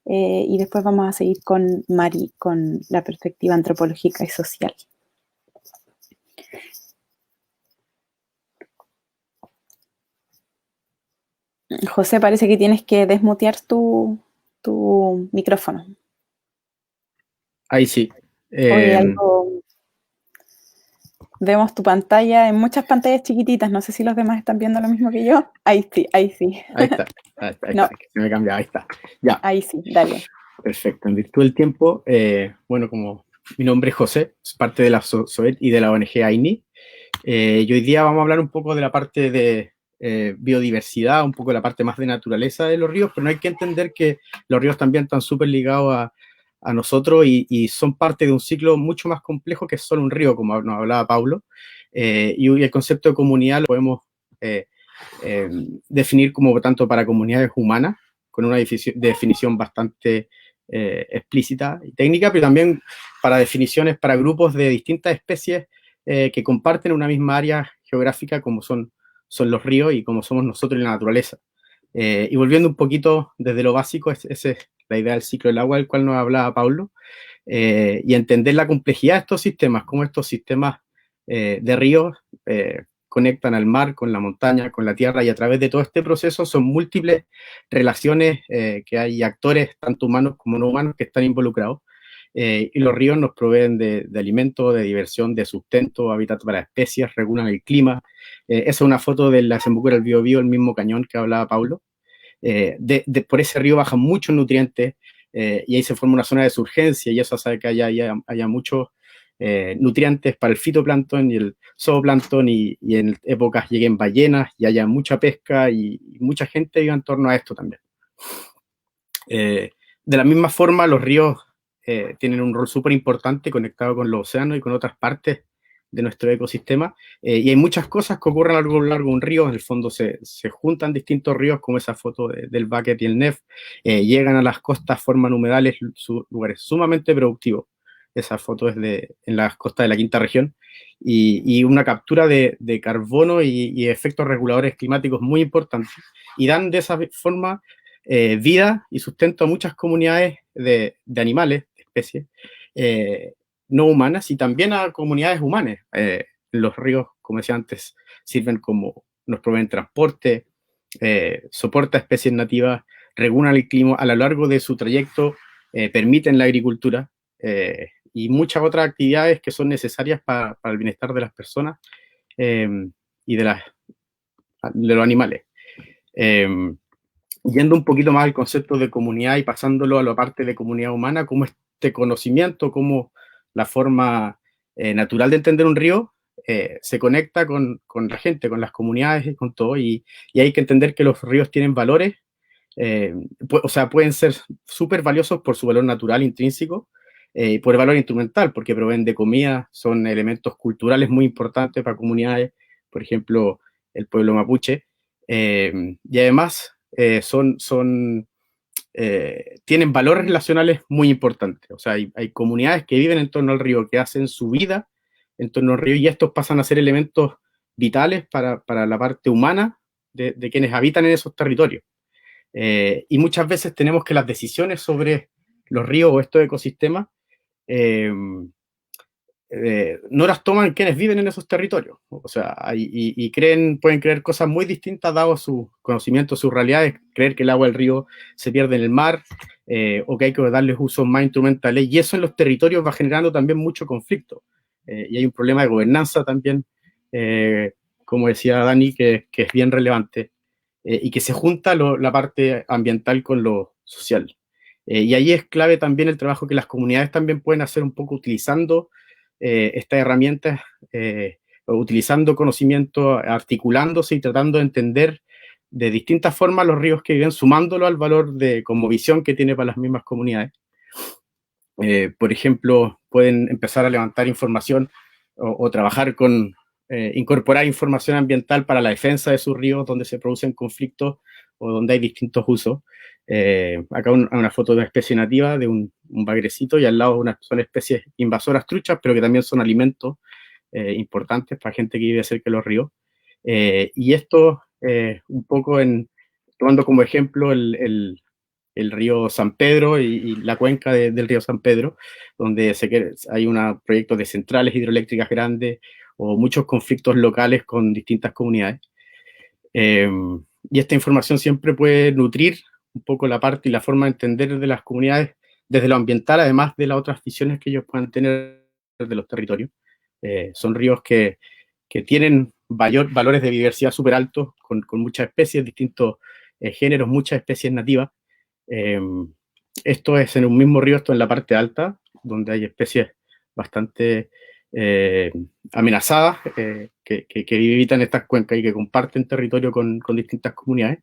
y después vamos a seguir con Mari, con la perspectiva antropológica y social. José, parece que tienes que desmutear tu micrófono. Ahí sí. Oye, vemos tu pantalla en muchas pantallas chiquititas. No sé si los demás están viendo lo mismo que yo. Ahí sí. Ahí está. No. Se me cambia, ahí está. Ya. Ahí sí, dale. Perfecto. En virtud del tiempo, bueno, como mi nombre es José, soy parte de la SOET y de la ONG AINI. Y hoy día vamos a hablar un poco de la parte de biodiversidad, un poco de la parte más de naturaleza de los ríos, pero no hay que entender que los ríos también están súper ligados a nosotros y son parte de un ciclo mucho más complejo que solo un río, como nos hablaba Paulo. Y el concepto de comunidad lo podemos definir como tanto para comunidades humanas, con una definición bastante explícita y técnica, pero también para definiciones para grupos de distintas especies que comparten una misma área geográfica como son los ríos y como somos nosotros en la naturaleza. Y volviendo un poquito desde lo básico, esa es la idea del ciclo del agua, del cual nos hablaba Paulo, y entender la complejidad de estos sistemas, cómo estos sistemas de ríos conectan al mar con la montaña, con la tierra, y a través de todo este proceso son múltiples relaciones que hay actores, tanto humanos como no humanos, que están involucrados. Y los ríos nos proveen de alimento, de diversión, de sustento, hábitat para especies, regulan el clima. Esa es una foto de la desembocadura del Biobío, el mismo cañón que hablaba Paulo. Por ese río bajan muchos nutrientes y ahí se forma una zona de surgencia y eso hace que haya muchos nutrientes para el fitoplancton y el zooplancton y en épocas lleguen ballenas y haya mucha pesca y mucha gente viva en torno a esto también. De la misma forma, los ríos tienen un rol súper importante conectado con los océanos y con otras partes de nuestro ecosistema, y hay muchas cosas que ocurren a lo largo de un río. En el fondo se juntan distintos ríos, como esa foto del Bucket y el Nef, llegan a las costas, forman humedales, lugares sumamente productivos. Esa foto es en las costas de la quinta región, y una captura de carbono y efectos reguladores climáticos muy importantes, y dan de esa forma vida y sustento a muchas comunidades de animales, de especies, no humanas, y también a comunidades humanas. Los ríos, como decía antes, sirven como, nos proveen transporte, soporta especies nativas, regulan el clima a lo largo de su trayecto, permiten la agricultura y muchas otras actividades que son necesarias para el bienestar de las personas y de los animales. Yendo un poquito más al concepto de comunidad y pasándolo a la parte de comunidad humana, como este conocimiento, como la forma natural de entender un río se conecta con la gente, con las comunidades y con todo, y hay que entender que los ríos tienen valores, o sea, pueden ser súper valiosos por su valor natural intrínseco y por el valor instrumental, porque proveen de comida, son elementos culturales muy importantes para comunidades, por ejemplo, el pueblo mapuche, y además tienen valores relacionales muy importantes. O sea, hay comunidades que viven en torno al río, que hacen su vida en torno al río, y estos pasan a ser elementos vitales para la parte humana de quienes habitan en esos territorios. Y muchas veces tenemos que las decisiones sobre los ríos o estos ecosistemas no las toman quienes viven en esos territorios. O sea, pueden creer cosas muy distintas dado su conocimiento, sus realidades, creer que el agua del río se pierde en el mar o que hay que darles usos más instrumentales, y eso en los territorios va generando también mucho conflicto. Y hay un problema de gobernanza también, como decía Dani, que es bien relevante y que se junta la parte ambiental con lo social. Y ahí es clave también el trabajo que las comunidades también pueden hacer un poco utilizando estas herramientas, utilizando conocimiento, articulándose y tratando de entender de distintas formas los ríos que viven, sumándolo al valor de como visión que tiene para las mismas comunidades. Por ejemplo, pueden empezar a levantar información o trabajar con incorporar información ambiental para la defensa de sus ríos donde se producen conflictos o donde hay distintos usos. Acá una foto de una especie nativa, de un bagrecito, y al lado son especies invasoras truchas, pero que también son alimentos importantes para gente que vive cerca de los ríos. Y esto un poco tomando como ejemplo el río San Pedro y la cuenca del río San Pedro, donde hay proyectos de centrales hidroeléctricas grandes o muchos conflictos locales con distintas comunidades. Y esta información siempre puede nutrir un poco la parte y la forma de entender de las comunidades desde lo ambiental, además de las otras visiones que ellos puedan tener de los territorios. Son ríos que tienen valores de biodiversidad súper altos, con muchas especies, distintos géneros, muchas especies nativas. Esto es en un mismo río, esto en la parte alta, donde hay especies bastante amenazadas que habitan estas cuencas y que comparten territorio con distintas comunidades.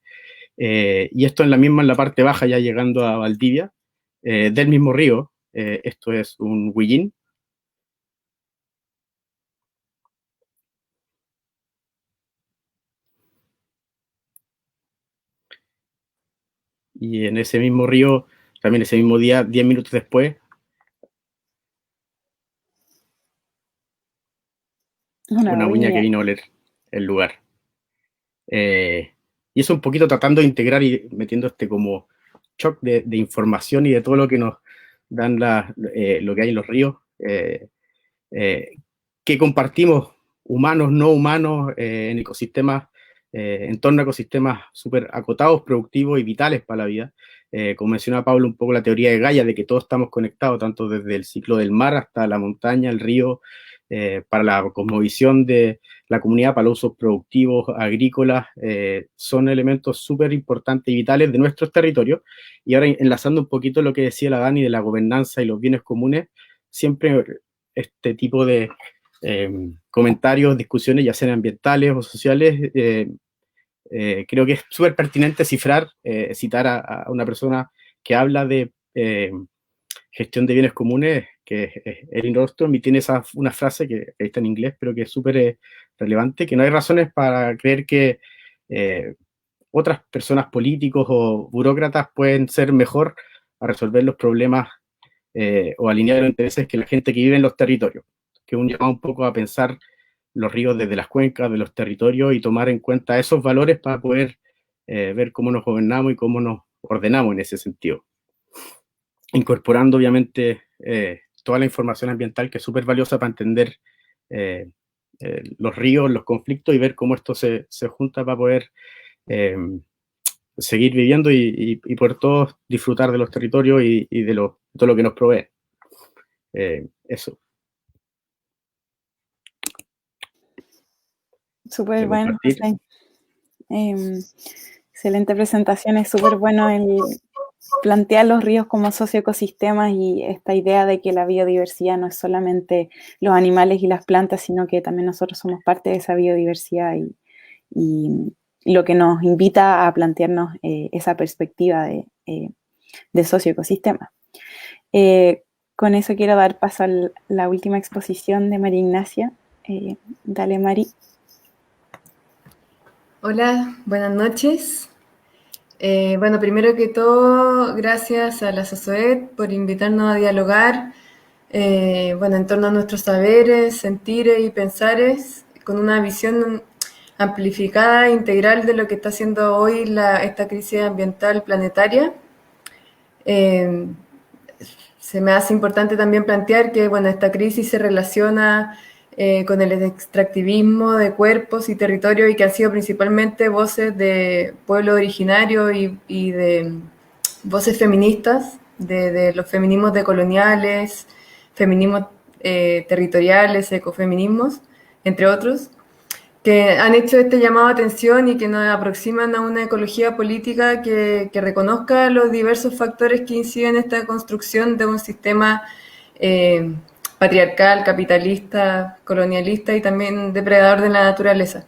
Y esto en la parte baja, ya llegando a Valdivia, del mismo río. Esto es un huillín. Y en ese mismo río también ese mismo día, 10 minutos después. Una uña que vino a oler el lugar. Y eso un poquito tratando de integrar y metiendo como shock de información y de todo lo que nos dan lo que hay en los ríos, que compartimos humanos, no humanos, en ecosistemas, en torno a ecosistemas súper acotados, productivos y vitales para la vida. Como mencionaba Pablo, un poco la teoría de Gaia, de que todos estamos conectados, tanto desde el ciclo del mar hasta la montaña, el río, para la cosmovisión de la comunidad, para los usos productivos, agrícolas, son elementos súper importantes y vitales de nuestros territorios. Y ahora, enlazando un poquito lo que decía la Dani de la gobernanza y los bienes comunes, siempre este tipo de comentarios, discusiones, ya sean ambientales o sociales, creo que es súper pertinente citar a una persona que habla de gestión de bienes comunes, que es Erin Rostrom, y tiene una frase que está en inglés, pero que es súper relevante, que no hay razones para creer que otras personas, políticos o burócratas, pueden ser mejor a resolver los problemas o alinear los intereses que la gente que vive en los territorios, que un llamado un poco a pensar los ríos desde las cuencas, de los territorios, y tomar en cuenta esos valores para poder ver cómo nos gobernamos y cómo nos ordenamos en ese sentido. Incorporando, obviamente, toda la información ambiental, que es súper valiosa para entender los ríos, los conflictos, y ver cómo esto se junta para poder seguir viviendo y poder todos disfrutar de los territorios y de todo lo que nos provee. Eso. Súper bueno. Excelente presentación. Es súper bueno el plantear los ríos como socioecosistemas y esta idea de que la biodiversidad no es solamente los animales y las plantas, sino que también nosotros somos parte de esa biodiversidad y lo que nos invita a plantearnos esa perspectiva de socioecosistema. Con eso quiero dar paso a la última exposición de María Ignacia. Dale, Mari. Hola, buenas noches. Bueno, primero que todo, gracias a la SOSOET por invitarnos a dialogar en torno a nuestros saberes, sentires y pensares, con una visión amplificada e integral de lo que está haciendo hoy esta crisis ambiental planetaria. Se me hace importante también plantear que esta crisis se relaciona con el extractivismo de cuerpos y territorios, y que han sido principalmente voces de pueblos originarios y de voces feministas, de los feminismos decoloniales, feminismos territoriales, ecofeminismos, entre otros, que han hecho este llamado a atención y que nos aproximan a una ecología política que reconozca los diversos factores que inciden en esta construcción de un sistema patriarcal, capitalista, colonialista y también depredador de la naturaleza.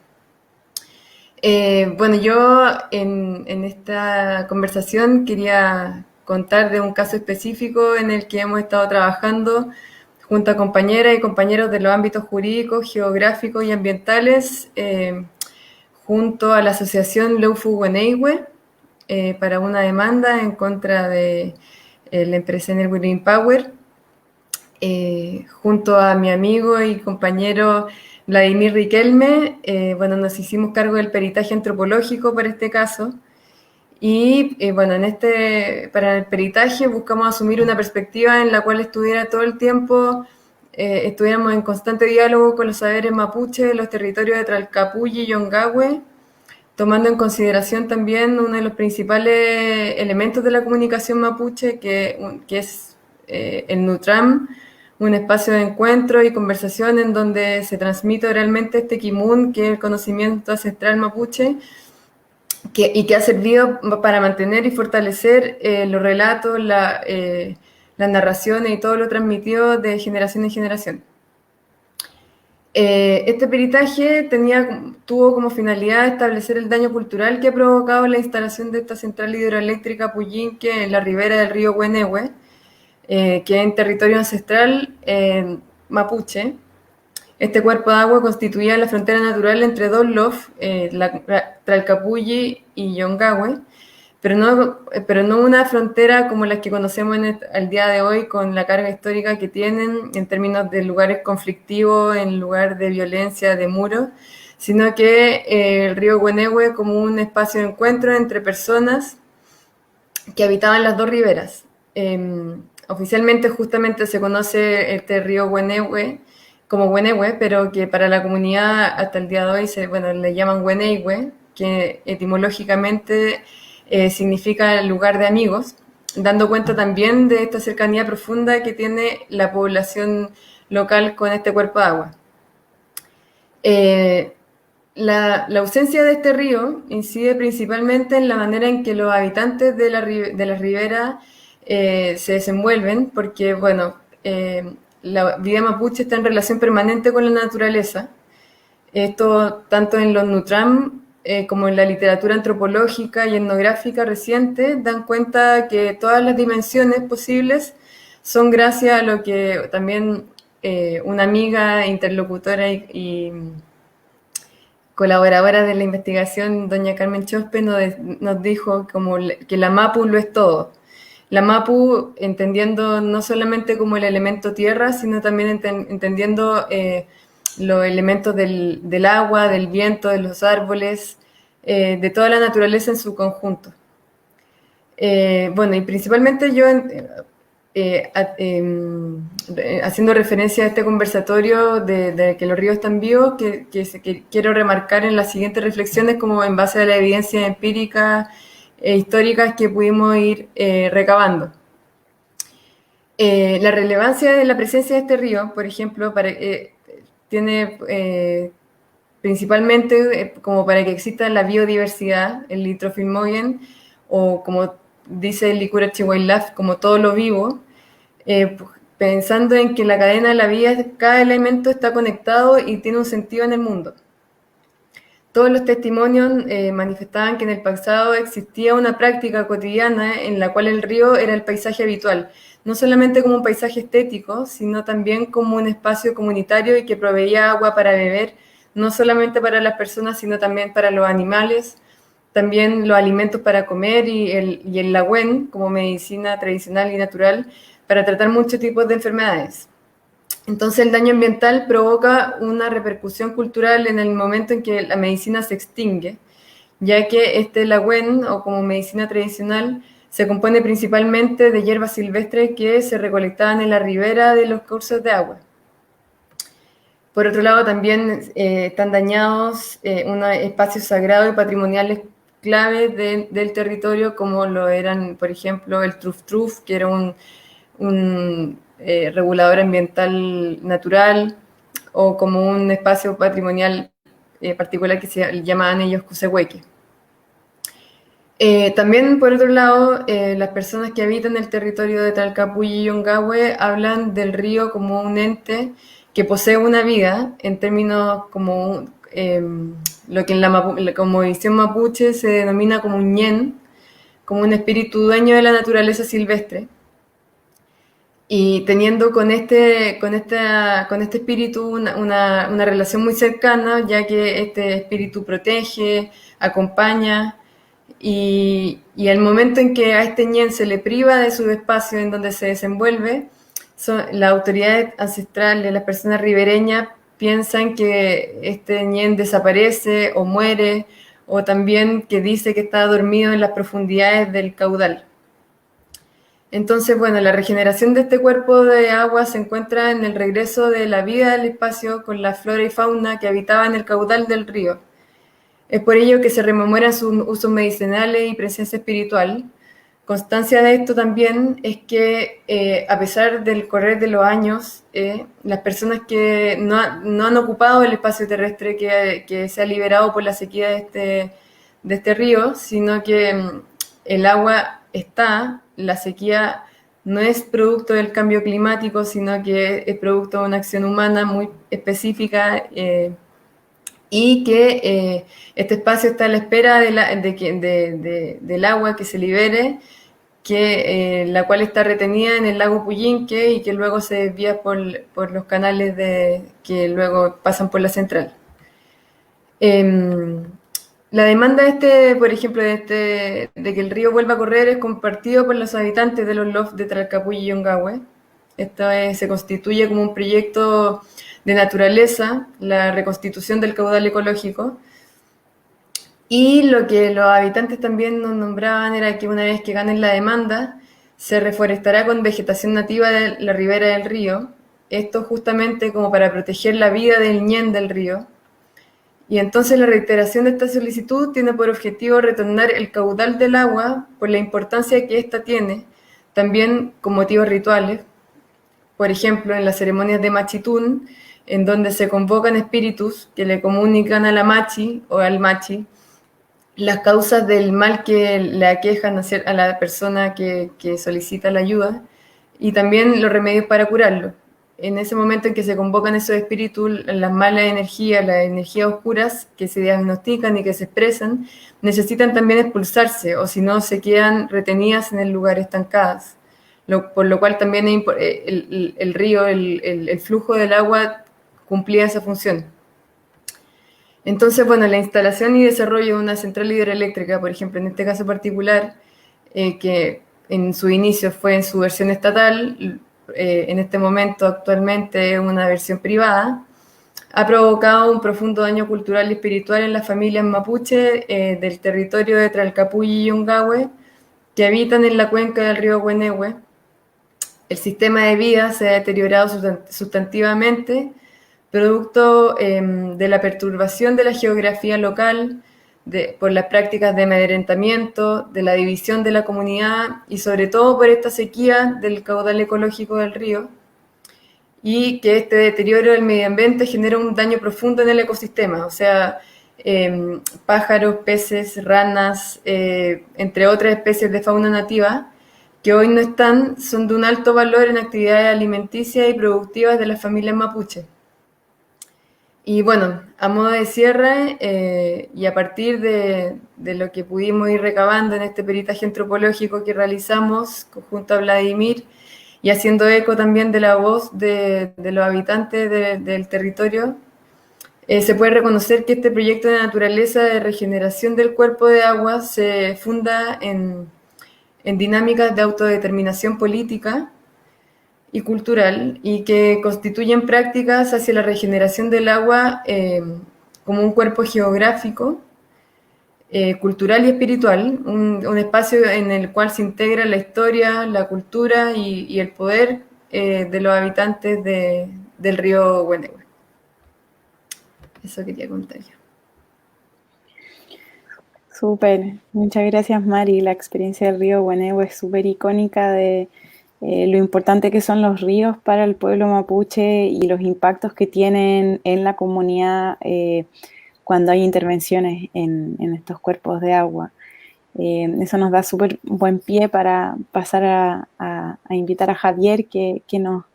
Yo en esta conversación quería contar de un caso específico en el que hemos estado trabajando junto a compañeras y compañeros de los ámbitos jurídicos, geográficos y ambientales, junto a la asociación Leufu-Weneiwe, para una demanda en contra de la empresa Energy Green Power, junto a mi amigo y compañero Vladimir Riquelme. Nos hicimos cargo del peritaje antropológico para este caso. Y para el peritaje buscamos asumir una perspectiva en la cual estuviera todo el tiempo, estuviéramos en constante diálogo con los saberes mapuche de los territorios de Tralcapulli y Yongahue, tomando en consideración también uno de los principales elementos de la comunicación mapuche, que es el Nutram, un espacio de encuentro y conversación en donde se transmite oralmente este Kimun, que es el conocimiento ancestral mapuche, y que ha servido para mantener y fortalecer los relatos, las narraciones y todo lo transmitido de generación en generación. Este peritaje tuvo como finalidad establecer el daño cultural que ha provocado la instalación de esta central hidroeléctrica Puyinque en la ribera del río Wenehue, que es en territorio ancestral mapuche. Este cuerpo de agua constituía la frontera natural entre dos LOF, Tralcapulli y Yongahue, pero no una frontera como las que conocemos al día de hoy, con la carga histórica que tienen en términos de lugares conflictivos, en lugar de violencia, de muros, sino que el río Guenehue como un espacio de encuentro entre personas que habitaban las dos riberas. Oficialmente justamente se conoce este río Guenehue como Guenehue, pero que para la comunidad hasta el día de hoy le llaman Guenehue, que etimológicamente significa lugar de amigos, dando cuenta también de esta cercanía profunda que tiene la población local con este cuerpo de agua. La ausencia de este río incide principalmente en la manera en que los habitantes de la ribera se desenvuelven, porque, la vida mapuche está en relación permanente con la naturaleza. Esto tanto en los Nutram como en la literatura antropológica y etnográfica reciente dan cuenta que todas las dimensiones posibles son gracias a lo que también una amiga, interlocutora y colaboradora de la investigación, doña Carmen Chospe, nos dijo como que la Mapu lo es todo. La Mapu entendiendo no solamente como el elemento tierra, sino también entendiendo los elementos del agua, del viento, de los árboles, de toda la naturaleza en su conjunto. Y principalmente yo, haciendo referencia a este conversatorio de que los ríos están vivos, que quiero remarcar en las siguientes reflexiones como en base a la evidencia empírica e históricas que pudimos ir recabando. La relevancia de la presencia de este río, por ejemplo, tiene principalmente como para que exista la biodiversidad, el litrofilmogen, o como dice el Licura Chihuailaf, como todo lo vivo, pensando en que la cadena de la vida, cada elemento está conectado y tiene un sentido en el mundo. Todos los testimonios manifestaban que en el pasado existía una práctica cotidiana en la cual el río era el paisaje habitual, no solamente como un paisaje estético, sino también como un espacio comunitario y que proveía agua para beber, no solamente para las personas, sino también para los animales, también los alimentos para comer y el lagüen como medicina tradicional y natural para tratar muchos tipos de enfermedades. Entonces el daño ambiental provoca una repercusión cultural en el momento en que la medicina se extingue, ya que este lagüen, o como medicina tradicional, se compone principalmente de hierbas silvestres que se recolectaban en la ribera de los cursos de agua. Por otro lado, también están dañados unos espacios sagrados y patrimoniales claves del territorio, como lo eran, por ejemplo, el truf-truf, que era un regulador ambiental natural, o como un espacio patrimonial particular que se llamaban ellos Cusehueque. También, por otro lado, las personas que habitan el territorio de Talcapuy y Yungahue hablan del río como un ente que posee una vida, en términos como lo que en la cosmovisión mapuche se denomina como un ñen, como un espíritu dueño de la naturaleza silvestre. Y teniendo con este espíritu una relación muy cercana, ya que este espíritu protege, acompaña, y al momento en que a este ñen se le priva de su espacio en donde se desenvuelve, las autoridades ancestrales, las personas ribereñas, piensan que este ñen desaparece o muere, o también que dice que está dormido en las profundidades del caudal. Entonces, la regeneración de este cuerpo de agua se encuentra en el regreso de la vida al espacio con la flora y fauna que habitaba en el caudal del río. Es por ello que se rememoran sus usos medicinales y presencia espiritual. Constancia de esto también es que, a pesar del correr de los años, las personas que no han ocupado el espacio terrestre que se ha liberado por la sequía de este río, sino que el agua está, la sequía no es producto del cambio climático, sino que es producto de una acción humana muy específica, y que este espacio está a la espera del agua que se libere, la cual está retenida en el lago Puyinque y que luego se desvía por los canales que luego pasan por la central. La demanda por ejemplo, de que el río vuelva a correr es compartido por los habitantes de los lofts de Tralcapulli y Yungahue. Esto se constituye como un proyecto de naturaleza, la reconstitución del caudal ecológico. Y lo que los habitantes también nos nombraban era que una vez que ganen la demanda, se reforestará con vegetación nativa de la ribera del río. Esto justamente como para proteger la vida del ñen del río. Y entonces la reiteración de esta solicitud tiene por objetivo retornar el caudal del agua por la importancia que ésta tiene, también con motivos rituales. Por ejemplo, en las ceremonias de Machitún, en donde se convocan espíritus que le comunican a la Machi o al Machi las causas del mal que le aquejan a la persona que solicita la ayuda y también los remedios para curarlo. En ese momento en que se convocan esos espíritus, las malas energías, las energías oscuras que se diagnostican y que se expresan, necesitan también expulsarse, o si no, se quedan retenidas en el lugar, estancadas. Por lo cual también el río, el flujo del agua cumplía esa función. Entonces, bueno, la instalación y desarrollo de una central hidroeléctrica, por ejemplo, en este caso particular, que en su inicio fue en su versión estatal, en este momento actualmente es una versión privada, ha provocado un profundo daño cultural y espiritual en las familias mapuche del territorio de Tralcapulli y Yungahue que habitan en la cuenca del río Wenehue. El sistema de vida se ha deteriorado sustantivamente, producto de la perturbación de la geografía local, por las prácticas de amedrentamiento, de la división de la comunidad y sobre todo por esta sequía del caudal ecológico del río, y que este deterioro del medio ambiente genera un daño profundo en el ecosistema, o sea, pájaros, peces, ranas, entre otras especies de fauna nativa, que hoy no están, son de un alto valor en actividades alimenticias y productivas de las familias mapuche. Y bueno, a modo de cierre, y a partir de lo que pudimos ir recabando en este peritaje antropológico que realizamos junto a Vladimir, y haciendo eco también de la voz de los habitantes del territorio, se puede reconocer que este proyecto de naturaleza de regeneración del cuerpo de agua se funda en dinámicas de autodeterminación política y cultural, y que constituyen prácticas hacia la regeneración del agua como un cuerpo geográfico, cultural y espiritual, un espacio en el cual se integra la historia, la cultura y el poder de los habitantes del río Wenehue. Eso quería contar yo. Súper, muchas gracias Mari. La experiencia del río Wenehue es súper icónica de lo importante que son los ríos para el pueblo mapuche y los impactos que tienen en la comunidad cuando hay intervenciones en estos cuerpos de agua. Eso nos da súper buen pie para pasar a invitar a Javier que nos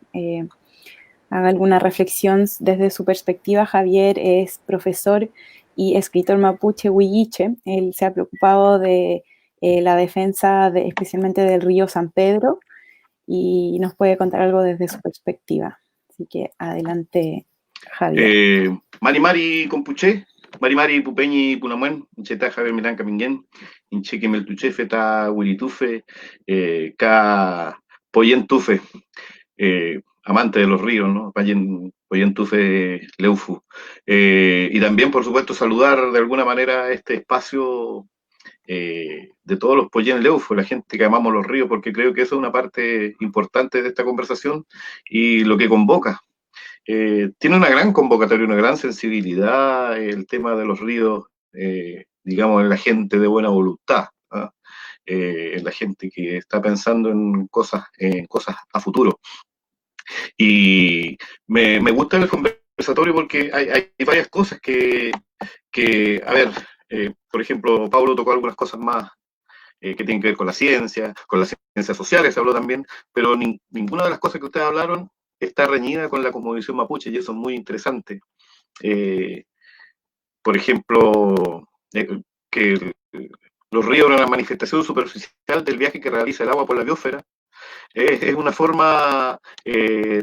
haga alguna reflexión desde su perspectiva. Javier es profesor y escritor mapuche huilliche. Él se ha preocupado de la defensa especialmente del río San Pedro y nos puede contar algo desde su perspectiva. Así que adelante, Javier. Mari Compuché, Mari Pupeñi Punamuen, Incheta Javier Milán Caminguen, Incheque Meltuche Feta Huiritufe, Ka Poyentufe, amante de los ríos, ¿no? Poyentufe Leufu. Y también, por supuesto, saludar de alguna manera este espacio de todos los Poyen Leufu, la gente que amamos los ríos, porque creo que eso es una parte importante de esta conversación y lo que convoca. Tiene una gran convocatoria, una gran sensibilidad el tema de los ríos, digamos, en la gente de buena voluntad, ¿eh? En la gente que está pensando en cosas a futuro. Y me gusta el conversatorio porque hay varias cosas que a ver, por ejemplo, Pablo tocó algunas cosas más que tienen que ver con las ciencias sociales, se habló también, pero ninguna de las cosas que ustedes hablaron está reñida con la cosmovisión mapuche, y eso es muy interesante. Por ejemplo, que los ríos son una manifestación superficial del viaje que realiza el agua por la biosfera. Es una forma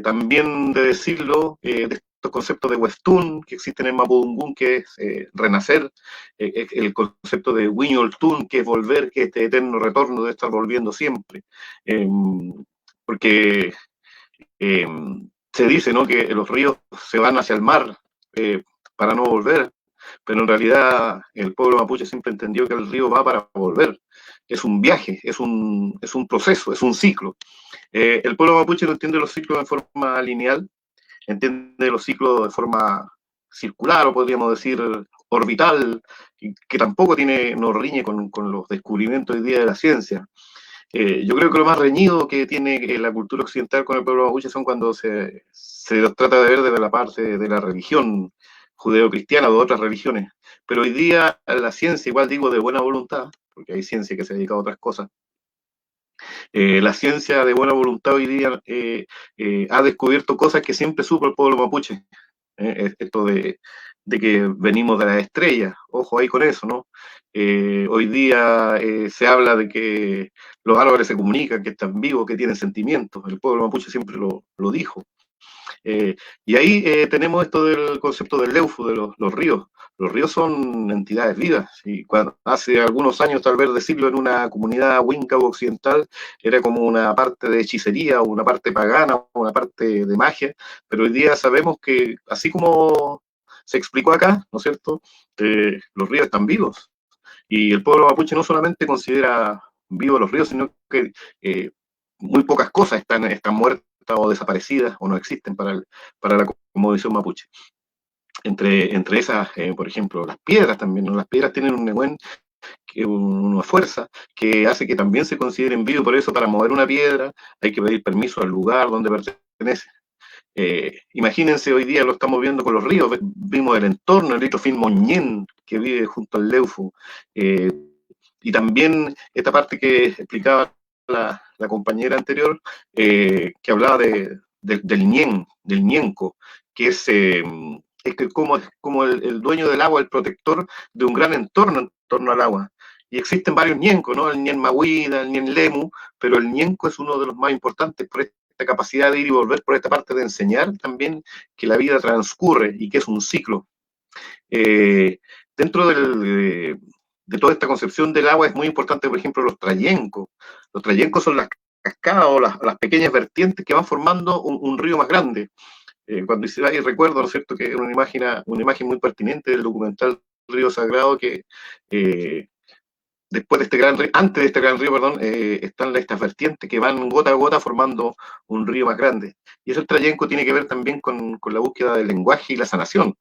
también de decirlo, de estos conceptos de Westún que existen en Mapudungún, que es renacer, el concepto de Wiñoltún, que es volver, que este eterno retorno de estar volviendo siempre. Porque se dice, ¿no?, que los ríos se van hacia el mar para no volver, pero en realidad el pueblo mapuche siempre entendió que el río va para volver. Es un viaje, es un proceso, es un ciclo. El pueblo mapuche no entiende los ciclos de forma lineal, entiende los ciclos de forma circular, o podríamos decir orbital, que tampoco no riñe con los descubrimientos hoy día de la ciencia. Yo creo que lo más reñido que tiene la cultura occidental con el pueblo mapuche son cuando se los trata de ver desde la parte de la religión judeo-cristiana o de otras religiones. Pero hoy día la ciencia, igual digo de buena voluntad, porque hay ciencia que se dedica a otras cosas, la ciencia de buena voluntad hoy día ha descubierto cosas que siempre supo el pueblo mapuche. Esto de que venimos de las estrellas, ojo ahí con eso, ¿no? Hoy día se habla de que los árboles se comunican, que están vivos, que tienen sentimientos. El pueblo mapuche siempre lo dijo. Y ahí tenemos esto del concepto del Leufu, de los ríos. Los ríos son entidades vivas. Y hace algunos años, tal vez decirlo, en una comunidad winca o occidental, era como una parte de hechicería, o una parte pagana, o una parte de magia. Pero hoy día sabemos que, así como se explicó acá, ¿no es cierto?, los ríos están vivos. Y el pueblo mapuche no solamente considera vivos los ríos, sino que muy pocas cosas están muertas o desaparecidas o no existen para la cosmovisión mapuche. Entre esas, por ejemplo, las piedras también, ¿no? Las piedras tienen una fuerza que hace que también se consideren vivos. Por eso, para mover una piedra hay que pedir permiso al lugar donde pertenece. Imagínense, hoy día lo estamos viendo con los ríos, vimos el entorno, el litrofín Moñén, que vive junto al Leufu, y también esta parte que explicaba la compañera anterior, que hablaba del ñen, del ñenco, que es como el dueño del agua, el protector de un gran entorno en torno al agua. Y existen varios ñencos, ¿no? El ñen Mahuida, el ñen Lemu, pero el ñenco es uno de los más importantes por esta capacidad de ir y volver, por esta parte de enseñar también que la vida transcurre y que es un ciclo. Dentro de toda esta concepción del agua es muy importante, por ejemplo, los trayencos. Los trayencos son las cascadas o las pequeñas vertientes que van formando un río más grande. Cuando hice ahí recuerdo, ¿no es cierto?, que era una imagen muy pertinente del documental Río Sagrado, que después de este gran río, antes de este gran río, perdón, están estas vertientes que van gota a gota formando un río más grande. Y ese trayenco tiene que ver también con la búsqueda del lenguaje y la sanación.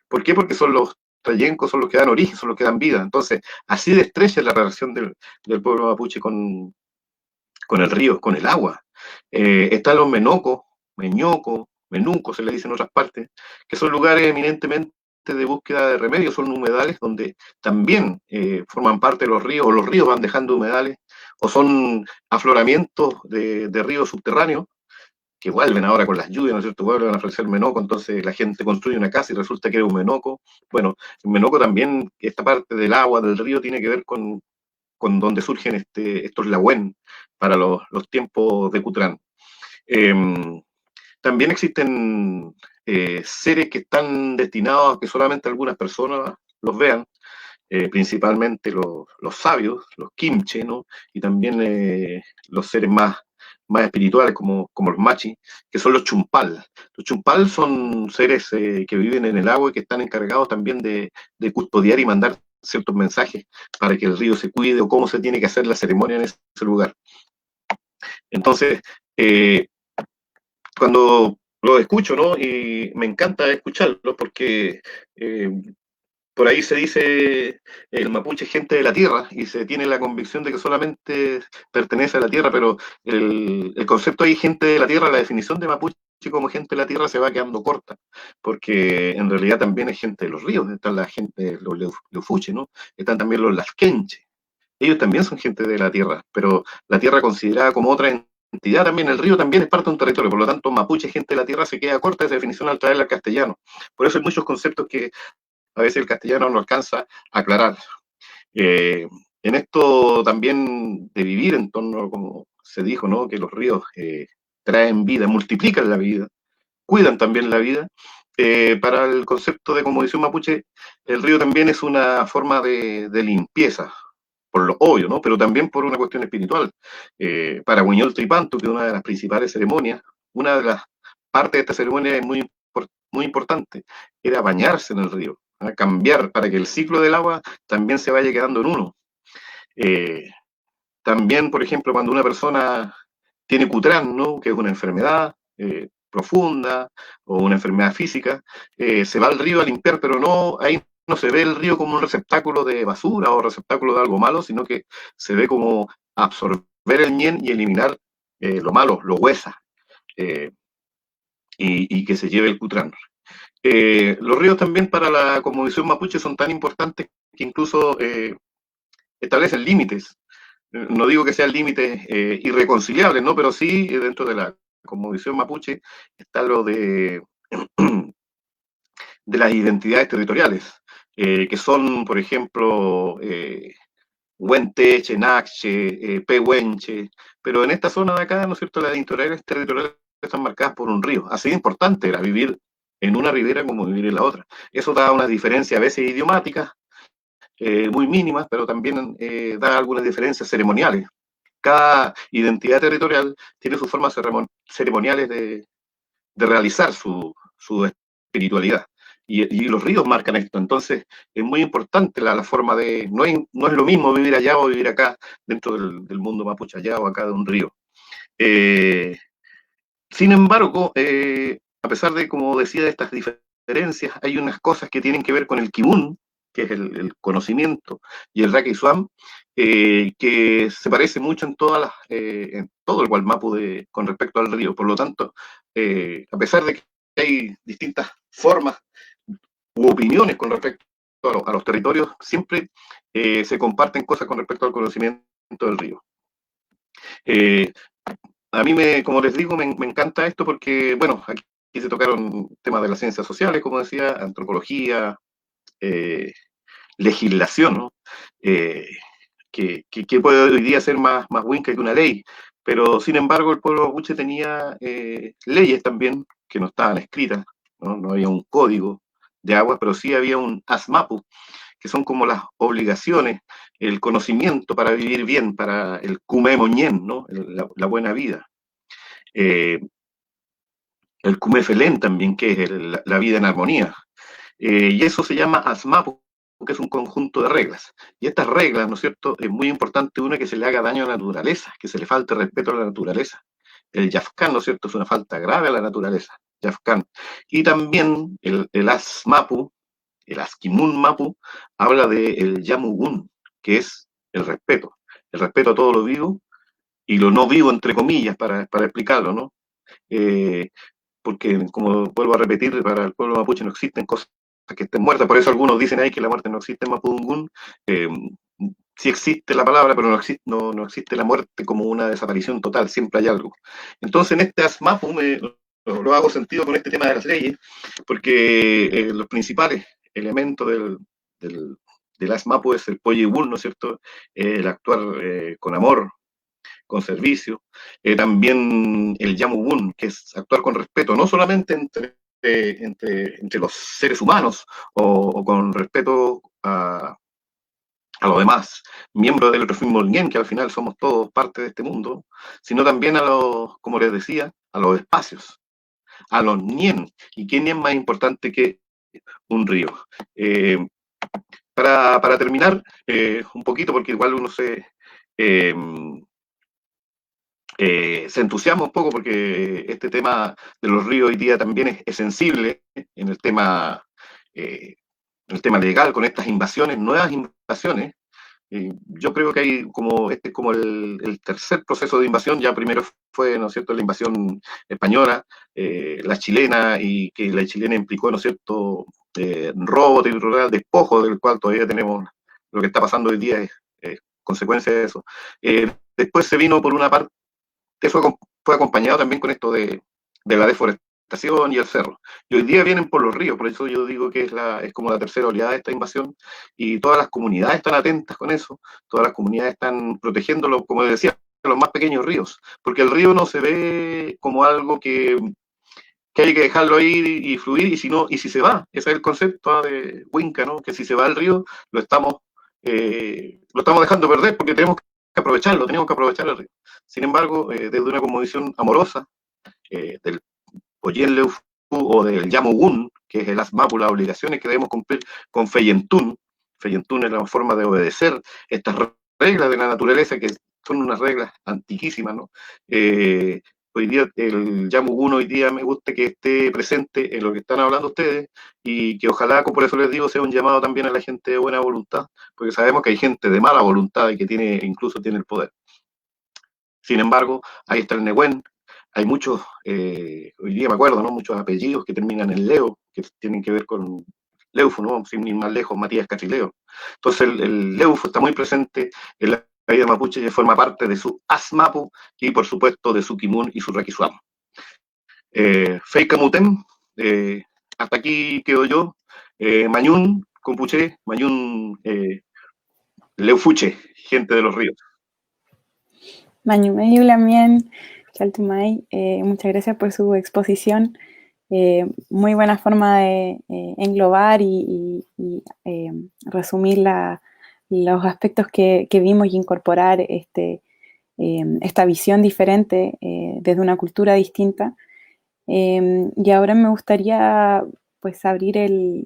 ¿Por qué? Porque son los trayencos, son los que dan origen, son los que dan vida. Entonces, así de estrecha es la relación del pueblo mapuche con el río, con el agua. Están los menocos, meñocos, menucos, se le dice en otras partes, que son lugares eminentemente de búsqueda de remedios, son humedales donde también forman parte de los ríos, o los ríos van dejando humedales, o son afloramientos de ríos subterráneos, que vuelven ahora con las lluvias, ¿no es cierto?, vuelven a ofrecer menoco, entonces la gente construye una casa y resulta que era un menoco. Bueno, el menoco también, esta parte del agua, del río, tiene que ver con donde surgen estos lagüen para los tiempos de Cutrán. También existen seres que están destinados a que solamente algunas personas los vean, principalmente los sabios, los kimche, ¿no?, y también los seres más espirituales como los machi, que son los chumpal. Los chumpal son seres que viven en el agua y que están encargados también de custodiar y mandar ciertos mensajes para que el río se cuide, o cómo se tiene que hacer la ceremonia en ese lugar. Entonces, cuando lo escucho, ¿no?, y me encanta escucharlo porque por ahí se dice el mapuche es gente de la tierra, y se tiene la convicción de que solamente pertenece a la tierra, pero el concepto ahí, gente de la tierra, la definición de mapuche como gente de la tierra se va quedando corta, porque en realidad también es gente de los ríos, están la gente, los leufuche, ¿no?, están también los lasquenche, ellos también son gente de la tierra, pero la tierra considerada como otra entidad también. El río también es parte de un territorio, por lo tanto mapuche, gente de la tierra, se queda corta esa definición al traerla al castellano. Por eso hay muchos conceptos que a veces el castellano no alcanza a aclarar. En esto también de vivir en torno, como se dijo, ¿no?, que los ríos traen vida, multiplican la vida, cuidan también la vida. para el concepto de cosmovisión mapuche, el río también es una forma de limpieza, por lo obvio, ¿no? Pero también por una cuestión espiritual. Para Huiñol Tripantu, que es una de las principales ceremonias, una de las partes de esta ceremonia es muy importante, era bañarse en el río, ¿no? Cambiar para que el ciclo del agua también se vaya quedando en uno. También, por ejemplo, cuando una persona tiene cutrán, ¿no? Que es una enfermedad profunda o una enfermedad física, se va al río a limpiar, pero no, ahí no se ve el río como un receptáculo de basura o receptáculo de algo malo, sino que se ve como absorber el ñen y eliminar lo malo, lo huesa, y que se lleve el cutrán. Los ríos también para la cosmovisión mapuche son tan importantes que incluso establecen límites. No digo que sean límites irreconciliables, ¿no? Pero sí, dentro de la cosmovisión mapuche está lo de las identidades territoriales, que son, por ejemplo, Huente, Chenache, Pehuenche, pero en esta zona de acá, ¿no es cierto?, las identidades territoriales están marcadas por un río. Así de importante era vivir en una ribera como vivir en la otra. Eso da unas diferencias a veces idiomáticas, muy mínimas, pero también da algunas diferencias ceremoniales. Cada identidad territorial tiene sus formas ceremoniales de realizar su espiritualidad. Y los ríos marcan esto. Entonces, es muy importante la forma de... No es lo mismo vivir allá o vivir acá, dentro del mundo mapuche, allá o acá de un río. Sin embargo, a pesar de, como decía, de estas diferencias, hay unas cosas que tienen que ver con el kibún, que es el conocimiento, y el raquisuam, que se parece mucho en en todo el Gualmapu con respecto al río. Por lo tanto, a pesar de que hay distintas formas u opiniones con respecto a los territorios, siempre se comparten cosas con respecto al conocimiento del río. A mí, como les digo, me encanta esto porque, bueno, aquí se tocaron temas de las ciencias sociales, como decía, antropología, legislación, ¿no? Que puede hoy día ser más winca que una ley, pero sin embargo el pueblo mapuche tenía leyes también que no estaban escritas, ¿no? No había un código de agua, pero sí había un asmapu, que son como las obligaciones, el conocimiento para vivir bien, para el kume moñen, ¿no? La buena vida. El kume felén también, que es la vida en armonía. Y eso se llama asmapu, que es un conjunto de reglas. Y estas reglas, ¿no es cierto?, es muy importante una que se le haga daño a la naturaleza, que se le falte respeto a la naturaleza. El yafcán, ¿no es cierto?, es una falta grave a la naturaleza, yafcán. Y también el asmapu, el asquimun mapu, habla del yamugun, que es el respeto a todo lo vivo y lo no vivo, entre comillas, para explicarlo, ¿no? Porque, como vuelvo a repetir, para el pueblo mapuche no existen cosas que estén muertas, por eso algunos dicen ahí que la muerte no existe en Mapudungún. Sí existe la palabra, pero no existe la muerte como una desaparición total, siempre hay algo. Entonces, en este ASMAPU lo hago sentido con este tema de las leyes, porque los principales elementos del ASMAPU es el Poyibul, ¿no es cierto?, el actuar con amor, con servicio, también el Yamubun, que es actuar con respeto, no solamente entre los seres humanos o con respeto a los demás miembros del Refugio Ñen, que al final somos todos parte de este mundo, sino también a los, como les decía, a los espacios, a los Ñen. ¿Y qué Ñen más importante que un río? Para terminar, un poquito, porque igual uno se entusiasma un poco porque este tema de los ríos hoy día también es sensible en el tema legal, con estas invasiones, nuevas invasiones. Yo creo que hay como el tercer proceso de invasión. Ya primero fue, ¿no es cierto?, la invasión española, la chilena, y que la chilena implicó, ¿no es cierto?, robo territorial, despojo, del cual todavía tenemos. Lo que está pasando hoy día es consecuencia de eso. Después se vino por una parte, eso fue acompañado también con esto de la deforestación y el cerro. Y hoy día vienen por los ríos, por eso yo digo que es como la tercera oleada de esta invasión, y todas las comunidades están atentas con eso, todas las comunidades están protegiéndolo, como decía, los más pequeños ríos, porque el río no se ve como algo que que hay que dejarlo ir y fluir, y si no, y si se va, ese es el concepto de Winca, ¿no? Que si se va al río, lo estamos dejando perder porque tenemos que aprovecharlo, tenemos que aprovechar el río. Sin embargo, desde una cosmovisión amorosa, del Oyen Leufu o del Yamugun, que es el Asmapu, las obligaciones que debemos cumplir con Feyentún. Feyentún es la forma de obedecer estas reglas de la naturaleza, que son unas reglas antiquísimas, ¿no? Hoy día, el Yamugun hoy día me gusta que esté presente en lo que están hablando ustedes, y que ojalá, por eso les digo, sea un llamado también a la gente de buena voluntad, porque sabemos que hay gente de mala voluntad y que incluso tiene el poder. Sin embargo, ahí está el Nehuen. Hay muchos, hoy día me acuerdo, ¿no? Muchos apellidos que terminan en Leo, que tienen que ver con Leufu, ¿no? Sin ir más lejos, Matías Cachileo. Entonces el Leufu está muy presente en la vida mapuche y forma parte de su Asmapu y, por supuesto, de su Kimun y su Raquisuam. Feika Mutem, hasta aquí quedo yo. Mañún, Compuché, Mañún, Leufuche, gente de los ríos. Mañumei Ulamien, Chaltumay, muchas gracias por su exposición. Muy buena forma de englobar y resumir los aspectos que vimos y incorporar esta visión diferente desde una cultura distinta. Y ahora me gustaría pues abrir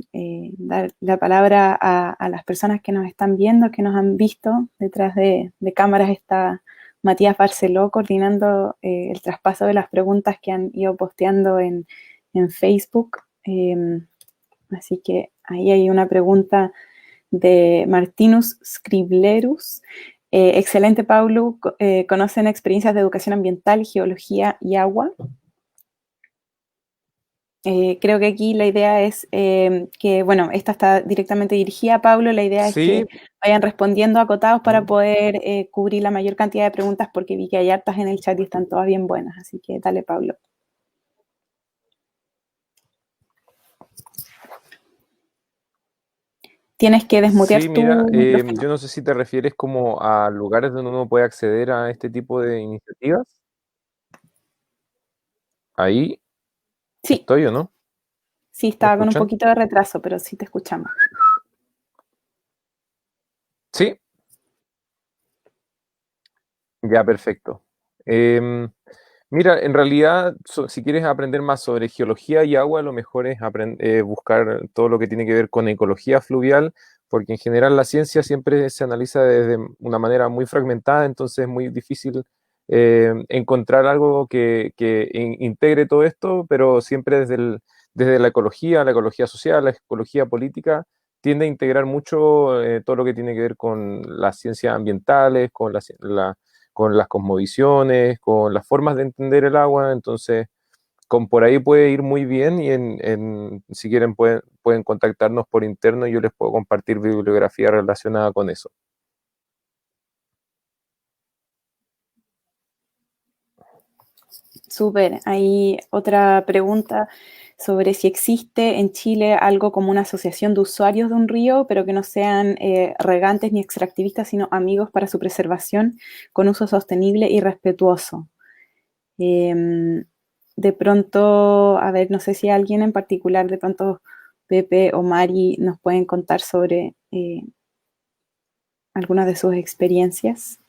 dar la palabra a las personas que nos están viendo, que nos han visto. Detrás de cámaras está Matías Barceló coordinando el traspaso de las preguntas que han ido posteando en Facebook. Así que ahí hay una pregunta de Martinus Scriblerus. Excelente, Paulo. ¿Conocen experiencias de educación ambiental, geología y agua? Creo que aquí la idea es que, bueno, esta está directamente dirigida a Pablo. La idea es que vayan respondiendo acotados para poder cubrir la mayor cantidad de preguntas, porque vi que hay hartas en el chat y están todas bien buenas. Así que dale, Pablo. Tienes que desmutear tu micrófono. Yo no sé si te refieres como a lugares donde uno puede acceder a este tipo de iniciativas. Ahí. Sí. ¿Estoy o no? Sí, estaba con un poquito de retraso, pero sí te escuchamos. Sí. Ya, perfecto. Mira, en realidad, si quieres aprender más sobre geología y agua, lo mejor es buscar todo lo que tiene que ver con ecología fluvial, porque en general la ciencia siempre se analiza desde una manera muy fragmentada, entonces es muy difícil encontrar algo que integre todo esto, pero siempre desde la ecología social, la ecología política, tiende a integrar mucho todo lo que tiene que ver con las ciencias ambientales, con las cosmovisiones, con las formas de entender el agua. Entonces por ahí puede ir muy bien, y si quieren pueden contactarnos por interno y yo les puedo compartir bibliografía relacionada con eso. Súper. Hay otra pregunta sobre si existe en Chile algo como una asociación de usuarios de un río, pero que no sean regantes ni extractivistas, sino amigos para su preservación con uso sostenible y respetuoso. De pronto, a ver, no sé si alguien en particular, de pronto Pepe o Mari, nos pueden contar sobre algunas de sus experiencias.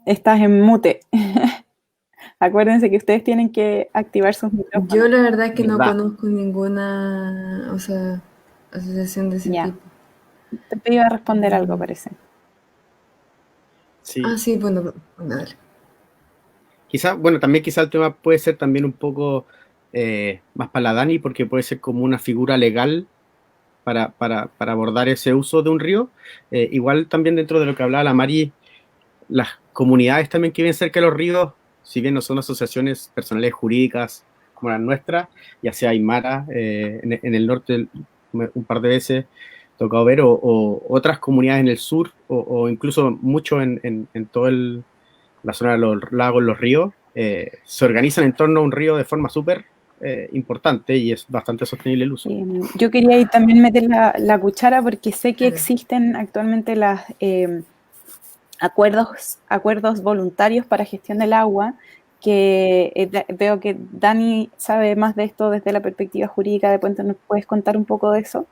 Estás en mute. Acuérdense que ustedes tienen que activar sus micrófonos. Yo la verdad es que no conozco ninguna, asociación de ese tipo. Te iba a responder algo, parece. Sí. Sí, bueno, dale. También quizá el tema puede ser también un poco más para la Dani, porque puede ser como una figura legal para abordar ese uso de un río. Igual también dentro de lo que hablaba la Mari, las comunidades también que viven cerca de los ríos, si bien no son asociaciones personales jurídicas como las nuestras, ya sea Aymara, en el norte un par de veces tocado ver, o otras comunidades en el sur, o incluso mucho en toda la zona de los lagos, los ríos, se organizan en torno a un río de forma súper importante, y es bastante sostenible el uso. Yo quería ahí también meter la cuchara, porque sé que existen actualmente acuerdos voluntarios para gestión del agua, que veo que Dani sabe más de esto desde la perspectiva jurídica. ¿De pronto nos puedes contar un poco de eso?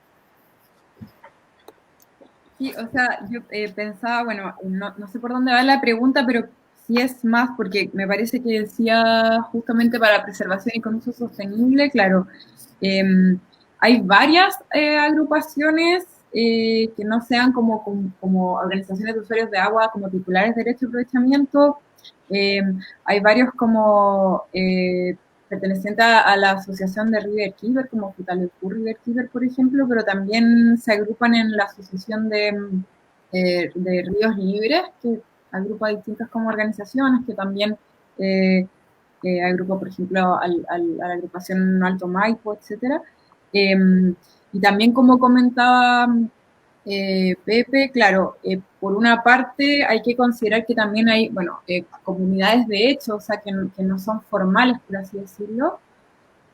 Sí, o sea, yo pensaba, bueno, no sé por dónde va la pregunta, pero sí es más, porque me parece que decía justamente para preservación y con uso sostenible, claro, hay varias agrupaciones que no sean como organizaciones de usuarios de agua, como titulares de derecho de aprovechamiento. Hay varios como pertenecientes a la asociación de Riverkeeper, como Futaleufú Riverkeeper, por ejemplo, pero también se agrupan en la asociación de Ríos Libres, que agrupa distintas como organizaciones, que también agrupa, por ejemplo, a la agrupación Alto Maipo, etcétera. Y también, como comentaba Pepe, claro, por una parte hay que considerar que también hay, bueno, comunidades de hecho, o sea, que no son formales, por así decirlo,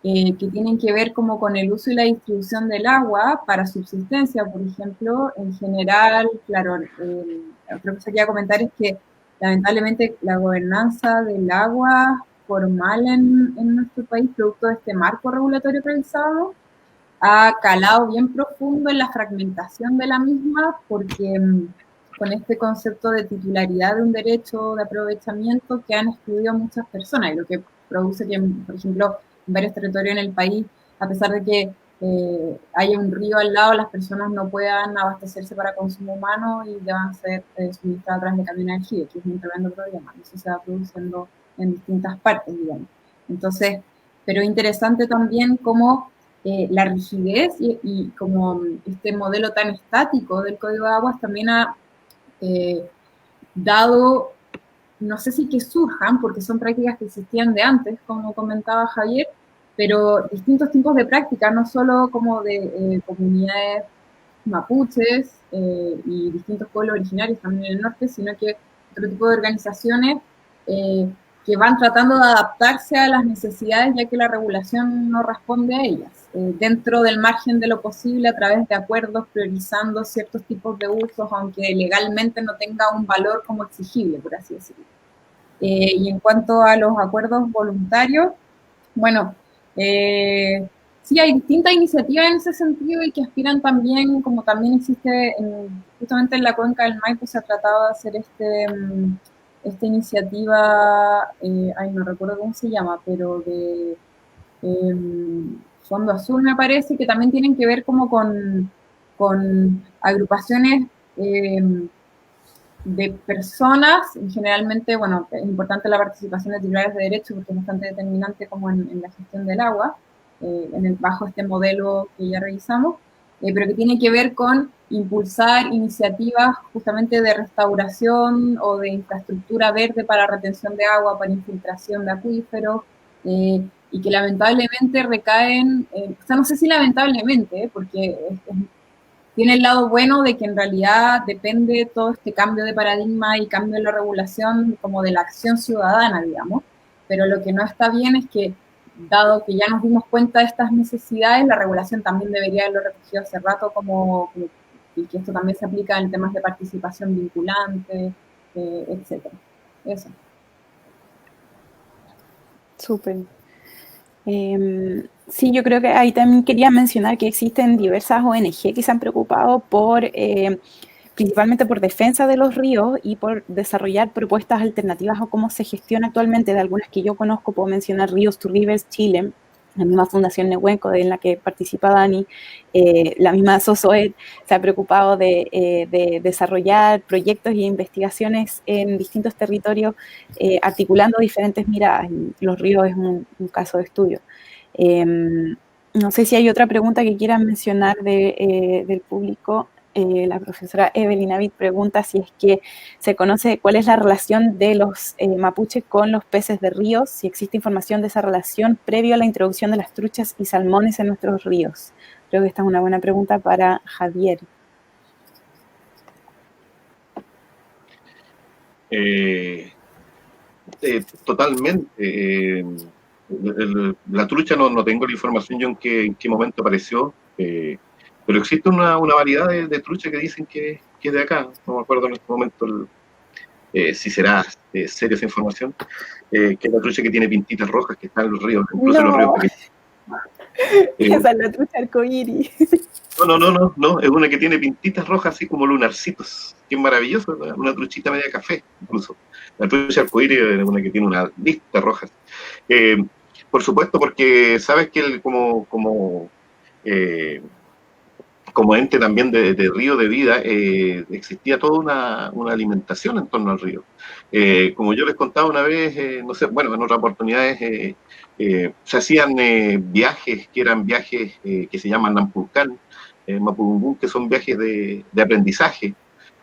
que tienen que ver como con el uso y la distribución del agua para subsistencia, por ejemplo. En general, claro, creo que se quería comentar es que lamentablemente la gobernanza del agua formal en nuestro país, producto de este marco regulatorio que revisábamos, ha calado bien profundo en la fragmentación de la misma, porque con este concepto de titularidad de un derecho de aprovechamiento que han excluido a muchas personas, y lo que produce que, por ejemplo, en varios territorios en el país, a pesar de que haya un río al lado, las personas no puedan abastecerse para consumo humano y deban ser suministradas a través de camiones de aljibe, que es un tremendo problema. Eso se va produciendo en distintas partes, digamos. Entonces, pero interesante también cómo la rigidez y como este modelo tan estático del Código de Aguas también ha dado, no sé si que surjan, porque son prácticas que existían de antes, como comentaba Javier, pero distintos tipos de prácticas, no solo como de comunidades mapuches y distintos pueblos originarios también en el norte, sino que otro tipo de organizaciones que van tratando de adaptarse a las necesidades, ya que la regulación no responde a ellas, dentro del margen de lo posible, a través de acuerdos, priorizando ciertos tipos de usos, aunque legalmente no tenga un valor como exigible, por así decirlo. Y en cuanto a los acuerdos voluntarios, bueno, sí, hay distintas iniciativas en ese sentido y que aspiran también, como también existe justamente en la cuenca del Maipo, se ha tratado de hacer esta iniciativa, ay, no recuerdo cómo se llama, pero de Fondo Azul me parece, que también tienen que ver como con agrupaciones de personas, generalmente, bueno, es importante la participación de titulares de derecho porque es bastante determinante como en la gestión del agua, bajo este modelo que ya revisamos, pero que tiene que ver con impulsar iniciativas justamente de restauración o de infraestructura verde para retención de agua, para infiltración de acuíferos, y que lamentablemente recaen, o sea, no sé si lamentablemente, porque tiene el lado bueno de que en realidad depende todo este cambio de paradigma y cambio en la regulación como de la acción ciudadana, digamos, pero lo que no está bien es que, dado que ya nos dimos cuenta de estas necesidades, la regulación también debería haberlo recogido hace rato y que esto también se aplica en temas de participación vinculante, etcétera. Eso. Súper. Sí, yo creo que ahí también quería mencionar que existen diversas ONG que se han preocupado por, principalmente por defensa de los ríos y por desarrollar propuestas alternativas a cómo se gestiona actualmente. De algunas que yo conozco, puedo mencionar Ríos to Rivers Chile, la misma Fundación Nehuenco en la que participa Dani, la misma SOSOED se ha preocupado de desarrollar proyectos y investigaciones en distintos territorios, articulando diferentes miradas. Los ríos es un caso de estudio. No sé si hay otra pregunta que quieran mencionar del público. La profesora Evelyn Avid pregunta si es que se conoce cuál es la relación de los mapuches con los peces de ríos, si existe información de esa relación previo a la introducción de las truchas y salmones en nuestros ríos. Creo que esta es una buena pregunta para Javier. Totalmente. La trucha no tengo la información yo en qué momento apareció, pero existe una variedad de trucha que dicen que es de acá. No me acuerdo en este momento si será seria esa información, que es la trucha que tiene pintitas rojas que están en los ríos, incluso en los ríos pequeños. Esa es la trucha arcoíris. No, es una que tiene pintitas rojas así como lunarcitos, que es maravilloso, ¿no? Una truchita media café, incluso. La trucha arcoíris es una que tiene una lista roja. Por supuesto, porque sabes que él como ente también de río de vida, existía toda una alimentación en torno al río. Como yo les contaba una vez, no sé, bueno, en otras oportunidades, se hacían viajes, que eran viajes que se llaman Nampulcán, Mapudungun, que son viajes de aprendizaje,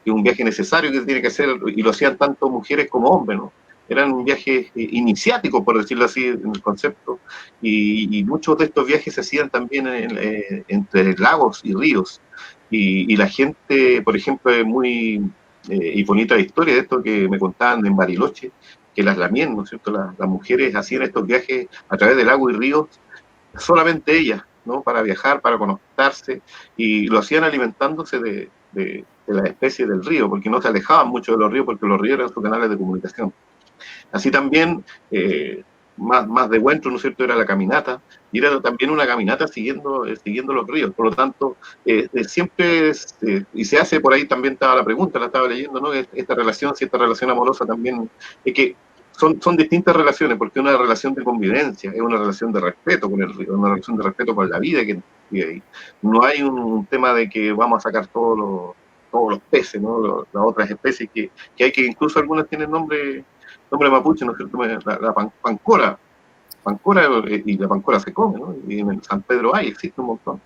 que es un viaje necesario que se tiene que hacer, y lo hacían tanto mujeres como hombres, ¿no? Eran viajes iniciáticos, por decirlo así, en el concepto, y muchos de estos viajes se hacían también entre lagos y ríos, y la gente, por ejemplo, es muy y bonita la historia de esto que me contaban en Bariloche, que las lamien, ¿no es cierto? Las mujeres hacían estos viajes a través de lagos y ríos, solamente ellas, ¿no? Para viajar, para conectarse, y lo hacían alimentándose de las especies del río, porque no se alejaban mucho de los ríos, porque los ríos eran sus canales de comunicación. Así también, más de encuentro, ¿no es cierto?, era la caminata, y era también una caminata siguiendo los ríos. Por lo tanto, siempre, y se hace por ahí, también estaba la pregunta, la estaba leyendo, ¿no? Esta relación, si esta relación amorosa también, es que son distintas relaciones, porque es una relación de convivencia, es una relación de respeto con el río, una relación de respeto con la vida que vive ahí. No hay un tema de que vamos a sacar todos los peces, ¿no? Las otras especies que hay, que incluso algunas tienen nombre mapuche, ¿no es cierto? La pancora, y la pancora se come, ¿no? Y en el San Pedro existe un montón.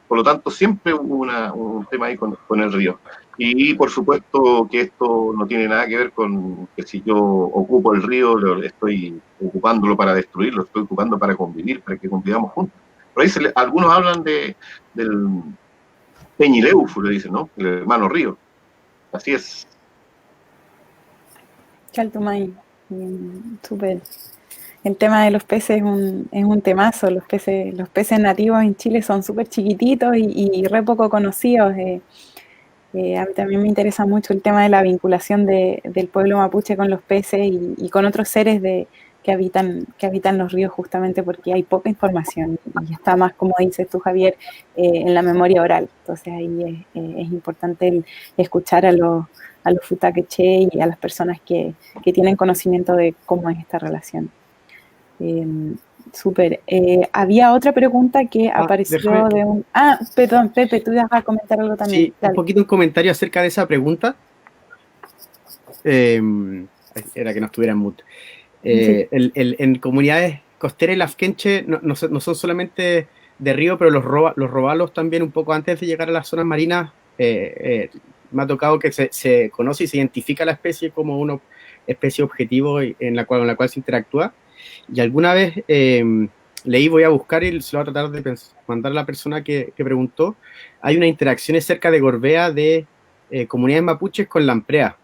Por lo tanto, siempre hubo un tema ahí con el río. Y por supuesto que esto no tiene nada que ver con que si yo ocupo el río, estoy ocupándolo para destruirlo, estoy ocupando para convivir, para que convivamos juntos. Por ahí algunos hablan del Peñileufu, le dicen, ¿no? El hermano río. Así es. Chaltumay, súper. El tema de los peces es un temazo. Los peces nativos en Chile son súper chiquititos y re poco conocidos. A mí también me interesa mucho el tema de la vinculación del pueblo mapuche con los peces y con otros seres que habitan los ríos, justamente porque hay poca información y está más, como dices tú, Javier, en la memoria oral. Entonces ahí es importante el escuchar a los futaqueche y a las personas que tienen conocimiento de cómo es esta relación. Súper. Había otra pregunta que apareció de un... perdón, Pepe, tú ibas a comentar algo también. Sí, dale. Un poquito un comentario acerca de esa pregunta. Era que no estuviera en mute. Sí. En comunidades costeras, las quenche no son solamente de río, pero los robalos también, un poco antes de llegar a las zonas marinas, me ha tocado que se conoce y se identifica la especie como una especie objetivo con la cual se interactúa. Y alguna vez leí, voy a buscar y se lo voy a tratar de mandar a la persona que preguntó. Hay una interacción cerca de Gorbea de comunidades mapuches con lampreas.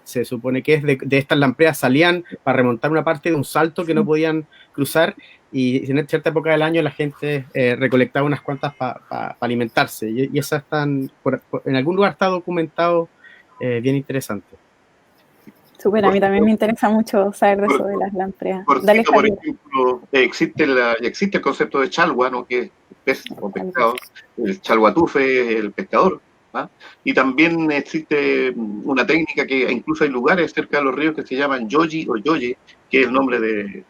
Se supone que es de estas lampreas salían para remontar una parte de un salto que no podían cruzar, y en cierta época del año la gente recolectaba unas cuantas para alimentarse, y esas están, en algún lugar está documentado, bien interesante. Súper, a mí también me interesa mucho saber de eso de las lampreas. Dale, por ejemplo, existe el concepto de chalwa, ¿no? Que es pez o pescado. El chalhuatufe es el pescador. ¿Ah? Y también existe una técnica que incluso hay lugares cerca de los ríos que se llaman yoyi o yoye, que es el nombre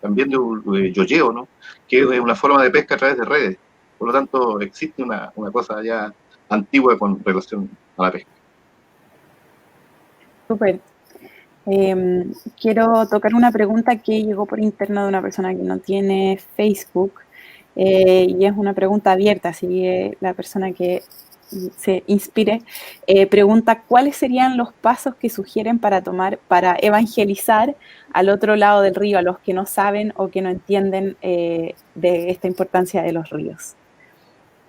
también de yoyeo, ¿no? Que es una forma de pesca a través de redes. Por lo tanto, existe una cosa ya antigua con relación a la pesca. Súper. Quiero tocar una pregunta que llegó por interno de una persona que no tiene Facebook, y es una pregunta abierta, así que la persona que se inspire, pregunta cuáles serían los pasos que sugieren para tomar para evangelizar al otro lado del río, a los que no saben o que no entienden de esta importancia de los ríos.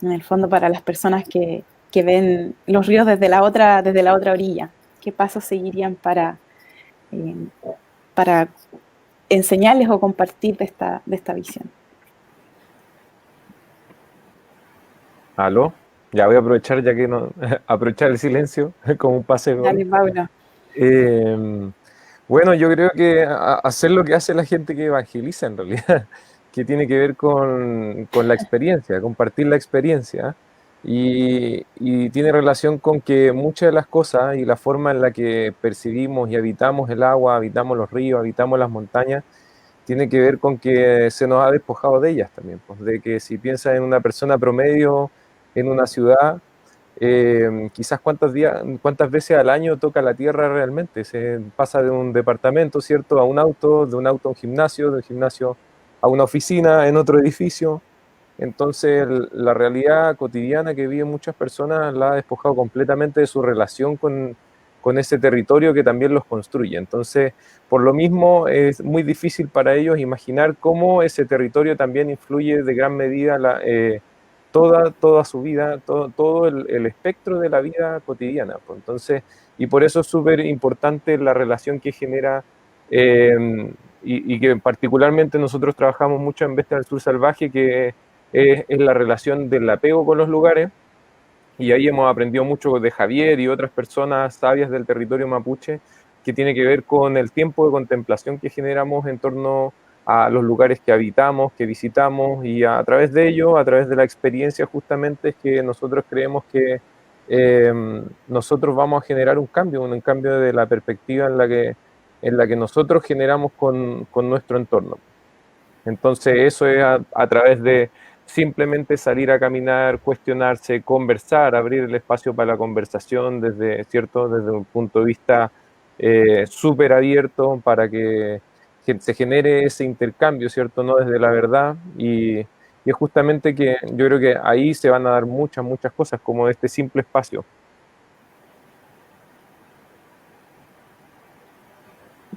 En el fondo, para las personas que ven los ríos desde la otra orilla, ¿qué pasos seguirían para enseñarles o compartir de esta visión? ¿Aló? Ya voy a aprovechar, ya que no, aprovechar el silencio como un pase de gol. Dale, Pablo. Bueno, yo creo que hacer lo que hace la gente que evangeliza en realidad, que tiene que ver con la experiencia, compartir la experiencia, y tiene relación con que muchas de las cosas y la forma en la que percibimos y habitamos el agua, habitamos los ríos, habitamos las montañas, tiene que ver con que se nos ha despojado de ellas también, pues, de que si piensas en una persona promedio en una ciudad, quizás cuántas veces al año toca la tierra realmente. Se pasa de un departamento, ¿cierto?, a un auto, de un auto a un gimnasio, del gimnasio a una oficina en otro edificio. Entonces, la realidad cotidiana que viven muchas personas la ha despojado completamente de su relación con ese territorio que también los construye. Entonces, por lo mismo, es muy difícil para ellos imaginar cómo ese territorio también influye de gran medida toda su vida, todo el espectro de la vida cotidiana. Pues. Entonces, y por eso es súper importante la relación que genera, y que particularmente nosotros trabajamos mucho en Bestia del Sur Salvaje, que es la relación del apego con los lugares, y ahí hemos aprendido mucho de Javier y otras personas sabias del territorio mapuche, que tiene que ver con el tiempo de contemplación que generamos en torno a los lugares que habitamos, que visitamos, y a través de ello, a través de la experiencia justamente, es que nosotros creemos que nosotros vamos a generar un cambio de la perspectiva en la que nosotros generamos con nuestro entorno. Entonces eso es a través de simplemente salir a caminar, cuestionarse, conversar, abrir el espacio para la conversación desde un punto de vista súper abierto, para que se genere ese intercambio, ¿cierto? No desde la verdad, y es justamente que yo creo que ahí se van a dar muchas cosas, como este simple espacio.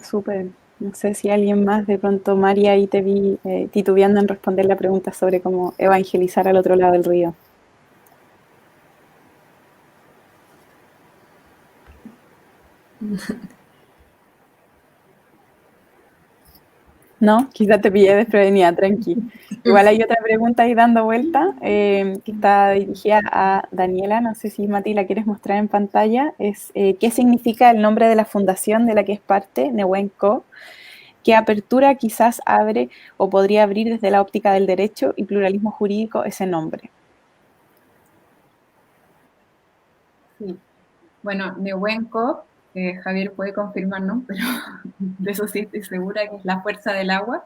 Súper. No sé si alguien más, de pronto, María, ahí te vi titubeando en responder la pregunta sobre cómo evangelizar al otro lado del río. No, quizás te pillé desprevenida, tranqui. Igual hay otra pregunta ahí dando vuelta, que está dirigida a Daniela, no sé si Mati la quieres mostrar en pantalla, es ¿qué significa el nombre de la fundación de la que es parte, Nehuenco? ¿Qué apertura quizás abre o podría abrir desde la óptica del derecho y pluralismo jurídico ese nombre? Sí. Bueno, Nehuenco, Javier puede confirmarnos, pero de eso sí estoy segura, que es la fuerza del agua.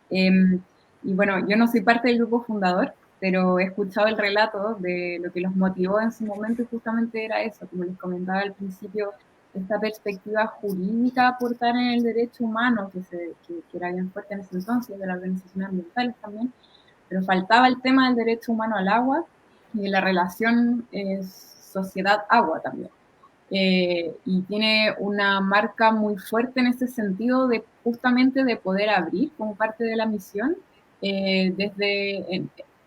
Y bueno, yo no soy parte del grupo fundador, pero he escuchado el relato de lo que los motivó en su momento, y justamente era eso, como les comentaba al principio, esta perspectiva jurídica aportar en el derecho humano, que era bien fuerte en ese entonces, de las organizaciones ambientales también, pero faltaba el tema del derecho humano al agua y de la relación sociedad-agua también. Y tiene una marca muy fuerte en ese sentido de justamente de poder abrir como parte de la misión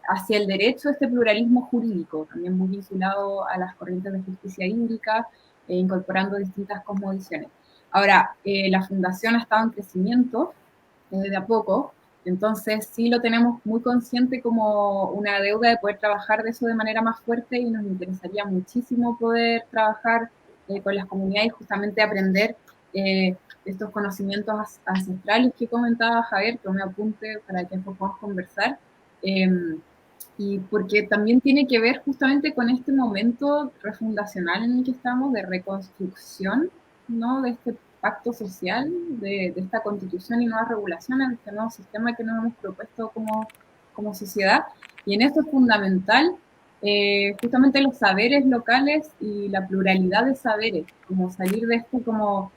hacia el derecho, este pluralismo jurídico, también muy vinculado a las corrientes de justicia hídrica, incorporando distintas cosmovisiones. Ahora, la fundación ha estado en crecimiento de a poco, entonces sí lo tenemos muy consciente como una deuda de poder trabajar de eso de manera más fuerte, y nos interesaría muchísimo poder trabajar con las comunidades y justamente aprender estos conocimientos ancestrales que comentaba Javier, que me apunte para que podamos conversar, y porque también tiene que ver justamente con este momento refundacional en el que estamos, de reconstrucción, ¿no?, de este pacto social, de esta constitución y nuevas regulaciones, de este nuevo sistema que nos hemos propuesto como sociedad. Y en esto es fundamental justamente los saberes locales y la pluralidad de saberes, como salir de esto como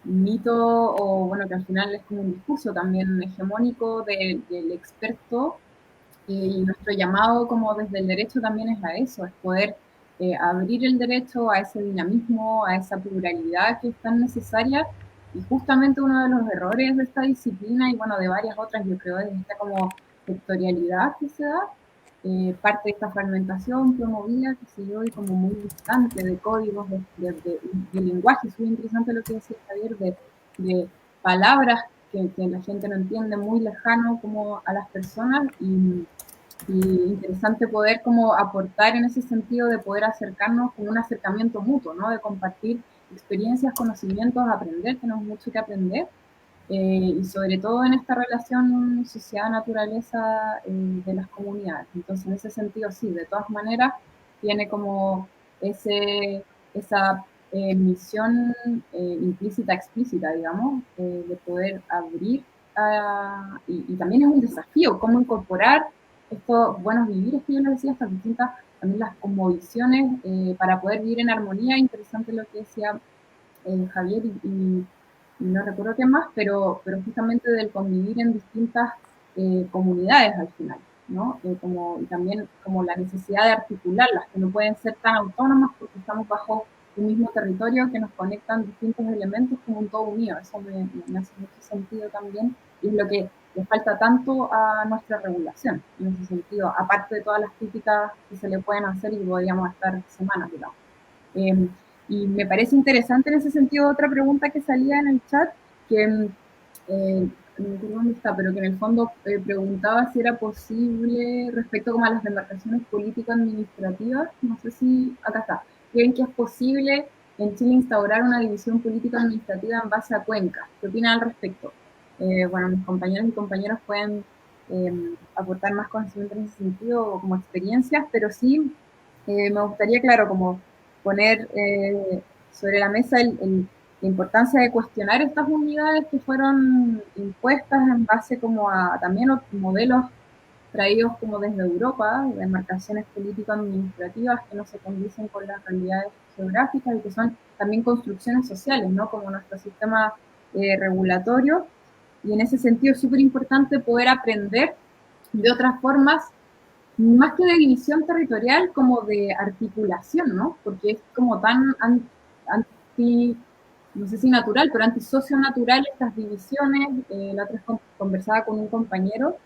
mito, o bueno, que al final es como un discurso también hegemónico del experto, y nuestro llamado como desde el derecho también es a eso, es poder abrir el derecho a ese dinamismo, a esa pluralidad que es tan necesaria. Y justamente uno de los errores de esta disciplina, y bueno, de varias otras, yo creo, es esta como sectorialidad que se da, parte de esta fragmentación promovida, que se yo, y como muy distante de códigos, de lenguaje. Es muy interesante lo que decía Javier, de palabras que la gente no entiende, muy lejano como a las personas, y Y interesante poder como aportar en ese sentido de poder acercarnos con un acercamiento mutuo, ¿no? De compartir experiencias, conocimientos, aprender, tenemos mucho que aprender. Y sobre todo en esta relación sociedad-naturaleza de las comunidades. Entonces, en ese sentido, sí, de todas maneras, tiene como esa misión implícita, explícita, digamos, de poder abrir, y también es un desafío, cómo incorporar estos buenos vivires que yo les decía, estas distintas, también las cosmovisiones, para poder vivir en armonía. Interesante lo que decía Javier y no recuerdo qué más, pero justamente del convivir en distintas comunidades al final, ¿no? Y también como la necesidad de articularlas, que no pueden ser tan autónomas porque estamos bajo un mismo territorio que nos conectan distintos elementos como un todo unido. Eso me hace mucho sentido también, y es lo que le falta tanto a nuestra regulación, en ese sentido, aparte de todas las críticas que se le pueden hacer y podríamos estar semanas, digamos. Y me parece interesante en ese sentido otra pregunta que salía en el chat, que no me acuerdo dónde está, pero que en el fondo preguntaba si era posible respecto como a las demarcaciones político-administrativas. No sé si, acá está, ¿creen que es posible en Chile instaurar una división político-administrativa en base a cuencas? ¿Qué opinan al respecto? Bueno, mis compañeros y compañeras pueden aportar más conocimiento en ese sentido, como experiencias, pero sí me gustaría, claro, como poner sobre la mesa la importancia de cuestionar estas unidades que fueron impuestas en base como a también modelos traídos como desde Europa, de demarcaciones político-administrativas que no se condicen con las realidades geográficas y que son también construcciones sociales, ¿no? Como nuestro sistema regulatorio. Y en ese sentido es súper importante poder aprender de otras formas, más que de división territorial, como de articulación, ¿no? Porque es como tan anti, no sé si natural, pero antisocial natural estas divisiones. La otra vez conversaba con un compañero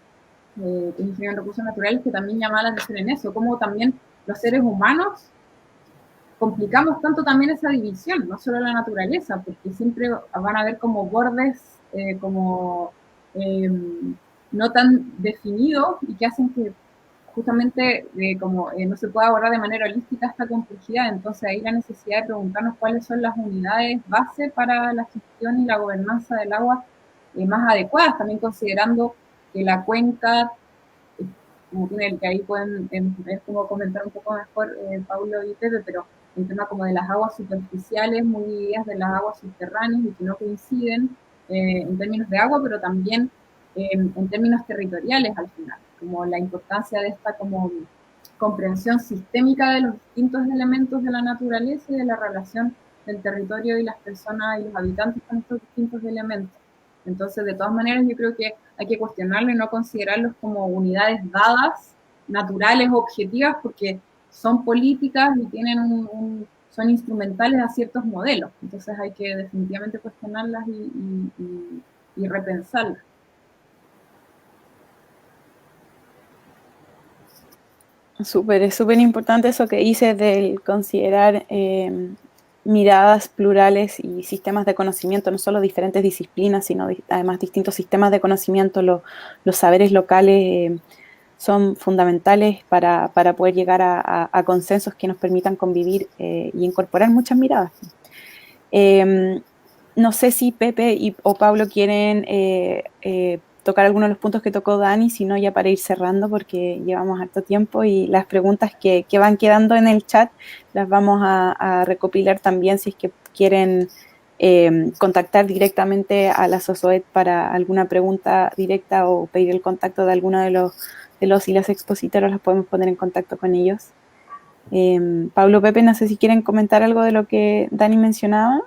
que es ingeniero en recursos naturales, que también llamaba la atención en eso, como también los seres humanos complicamos tanto también esa división, no solo la naturaleza, porque siempre van a haber como bordes como no tan definidos y que hacen que justamente no se puede abordar de manera holística esta complejidad. Entonces ahí la necesidad de preguntarnos cuáles son las unidades base para la gestión y la gobernanza del agua más adecuadas, también considerando que la cuenca, como tiene, que ahí pueden como comentar un poco mejor Paulo y Pepe, pero el tema como de las aguas superficiales, muy divididas de las aguas subterráneas y que no coinciden en términos de agua, pero también en términos territoriales al final, como la importancia de esta como comprensión sistémica de los distintos elementos de la naturaleza y de la relación del territorio y las personas y los habitantes con estos distintos elementos. Entonces, de todas maneras, yo creo que hay que cuestionarlo y no considerarlos como unidades dadas, naturales, objetivas, porque son políticas y tienen son instrumentales a ciertos modelos. Entonces hay que definitivamente cuestionarlas y repensarlas. Súper, es súper importante eso que dices del considerar miradas plurales y sistemas de conocimiento, no solo diferentes disciplinas, sino además distintos sistemas de conocimiento. Los saberes locales son fundamentales para poder llegar a consensos que nos permitan convivir y incorporar muchas miradas. No sé si Pepe o Pablo quieren tocar algunos de los puntos que tocó Dani, si no ya para ir cerrando porque llevamos harto tiempo y las preguntas que van quedando en el chat las vamos a recopilar también si es que quieren contactar directamente a la SOSOET para alguna pregunta directa o pedir el contacto de alguno de los y las expositoras, los podemos poner en contacto con ellos. Pablo, Pepe, no sé si quieren comentar algo de lo que Dani mencionaba.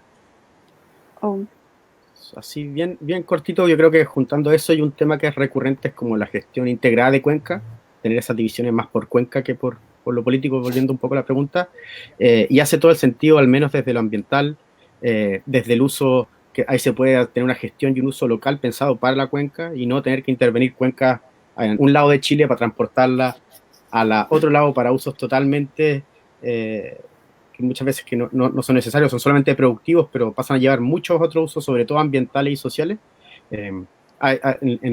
Así bien cortito, yo creo que juntando eso y un tema que es recurrente es como la gestión integrada de cuenca, tener esas divisiones más por cuenca que por lo político, volviendo un poco a la pregunta, y hace todo el sentido, al menos desde lo ambiental, desde el uso, que ahí se puede tener una gestión y un uso local pensado para la cuenca y no tener que intervenir cuencas en un lado de Chile para transportarla a otro lado para usos totalmente que muchas veces que no son necesarios, son solamente productivos, pero pasan a llevar muchos otros usos, sobre todo ambientales y sociales. En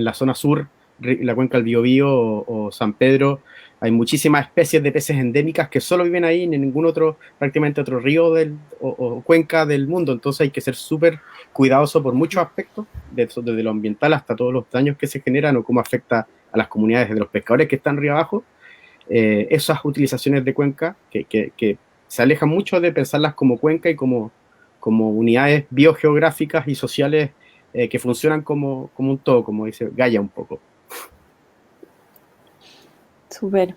la zona sur la cuenca del Biobío o San Pedro, hay muchísimas especies de peces endémicas que solo viven ahí, en ningún otro, prácticamente otro río o cuenca del mundo. Entonces hay que ser súper cuidadoso por muchos aspectos, desde lo ambiental hasta todos los daños que se generan o cómo afecta a las comunidades de los pescadores que están río abajo. Esas utilizaciones de cuenca que se alejan mucho de pensarlas como cuenca y como unidades biogeográficas y sociales que funcionan como un todo, como dice Gaia un poco. Súper.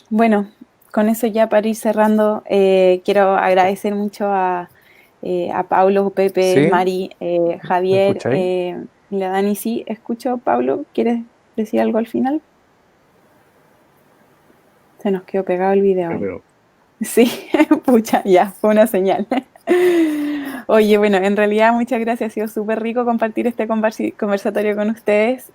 Bueno, con eso ya para ir cerrando, quiero agradecer mucho a Paulo, Pepe, ¿Sí? Mari, ¿Me Javier, escucháis? la Dani. Sí, escucho. Paulo, ¿quieres decir algo al final? Se nos quedó pegado el video. Pero Sí, pucha, ya, fue una señal. Oye, bueno, en realidad muchas gracias, ha sido súper rico compartir este conversatorio con ustedes.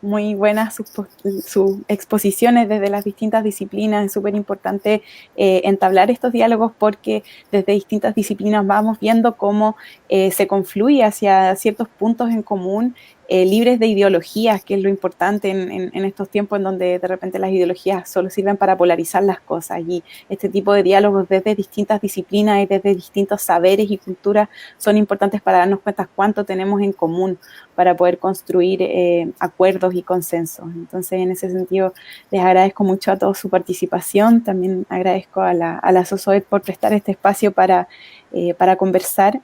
Muy buenas sus exposiciones desde las distintas disciplinas. Es súper importante entablar estos diálogos porque desde distintas disciplinas vamos viendo cómo se confluye hacia ciertos puntos en común, libres de ideologías, que es lo importante en estos tiempos en donde de repente las ideologías solo sirven para polarizar las cosas, y este tipo de diálogos desde distintas disciplinas y desde distintos saberes y culturas son importantes para darnos cuenta cuánto tenemos en común para poder construir acuerdos y consensos. Entonces, en ese sentido, les agradezco mucho a todos su participación. También agradezco a la SOSOED por prestar este espacio para conversar.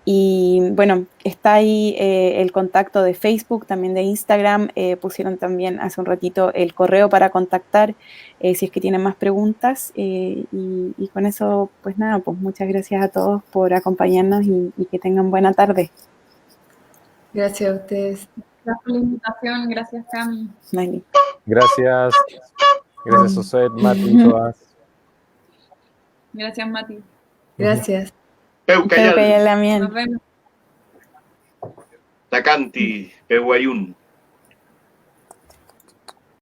Y bueno, está ahí el contacto de Facebook, también de Instagram. Pusieron también hace un ratito el correo para contactar si es que tienen más preguntas. Y con eso, pues nada, pues muchas gracias a todos por acompañarnos y que tengan buena tarde. Gracias a ustedes. Gracias por la invitación, gracias Cami. Vale. Gracias. Gracias, Soset, Mati, todas. Gracias Mati. Gracias. Espero que haya la miel. Nos vemos. Tacanti, Pehuayún.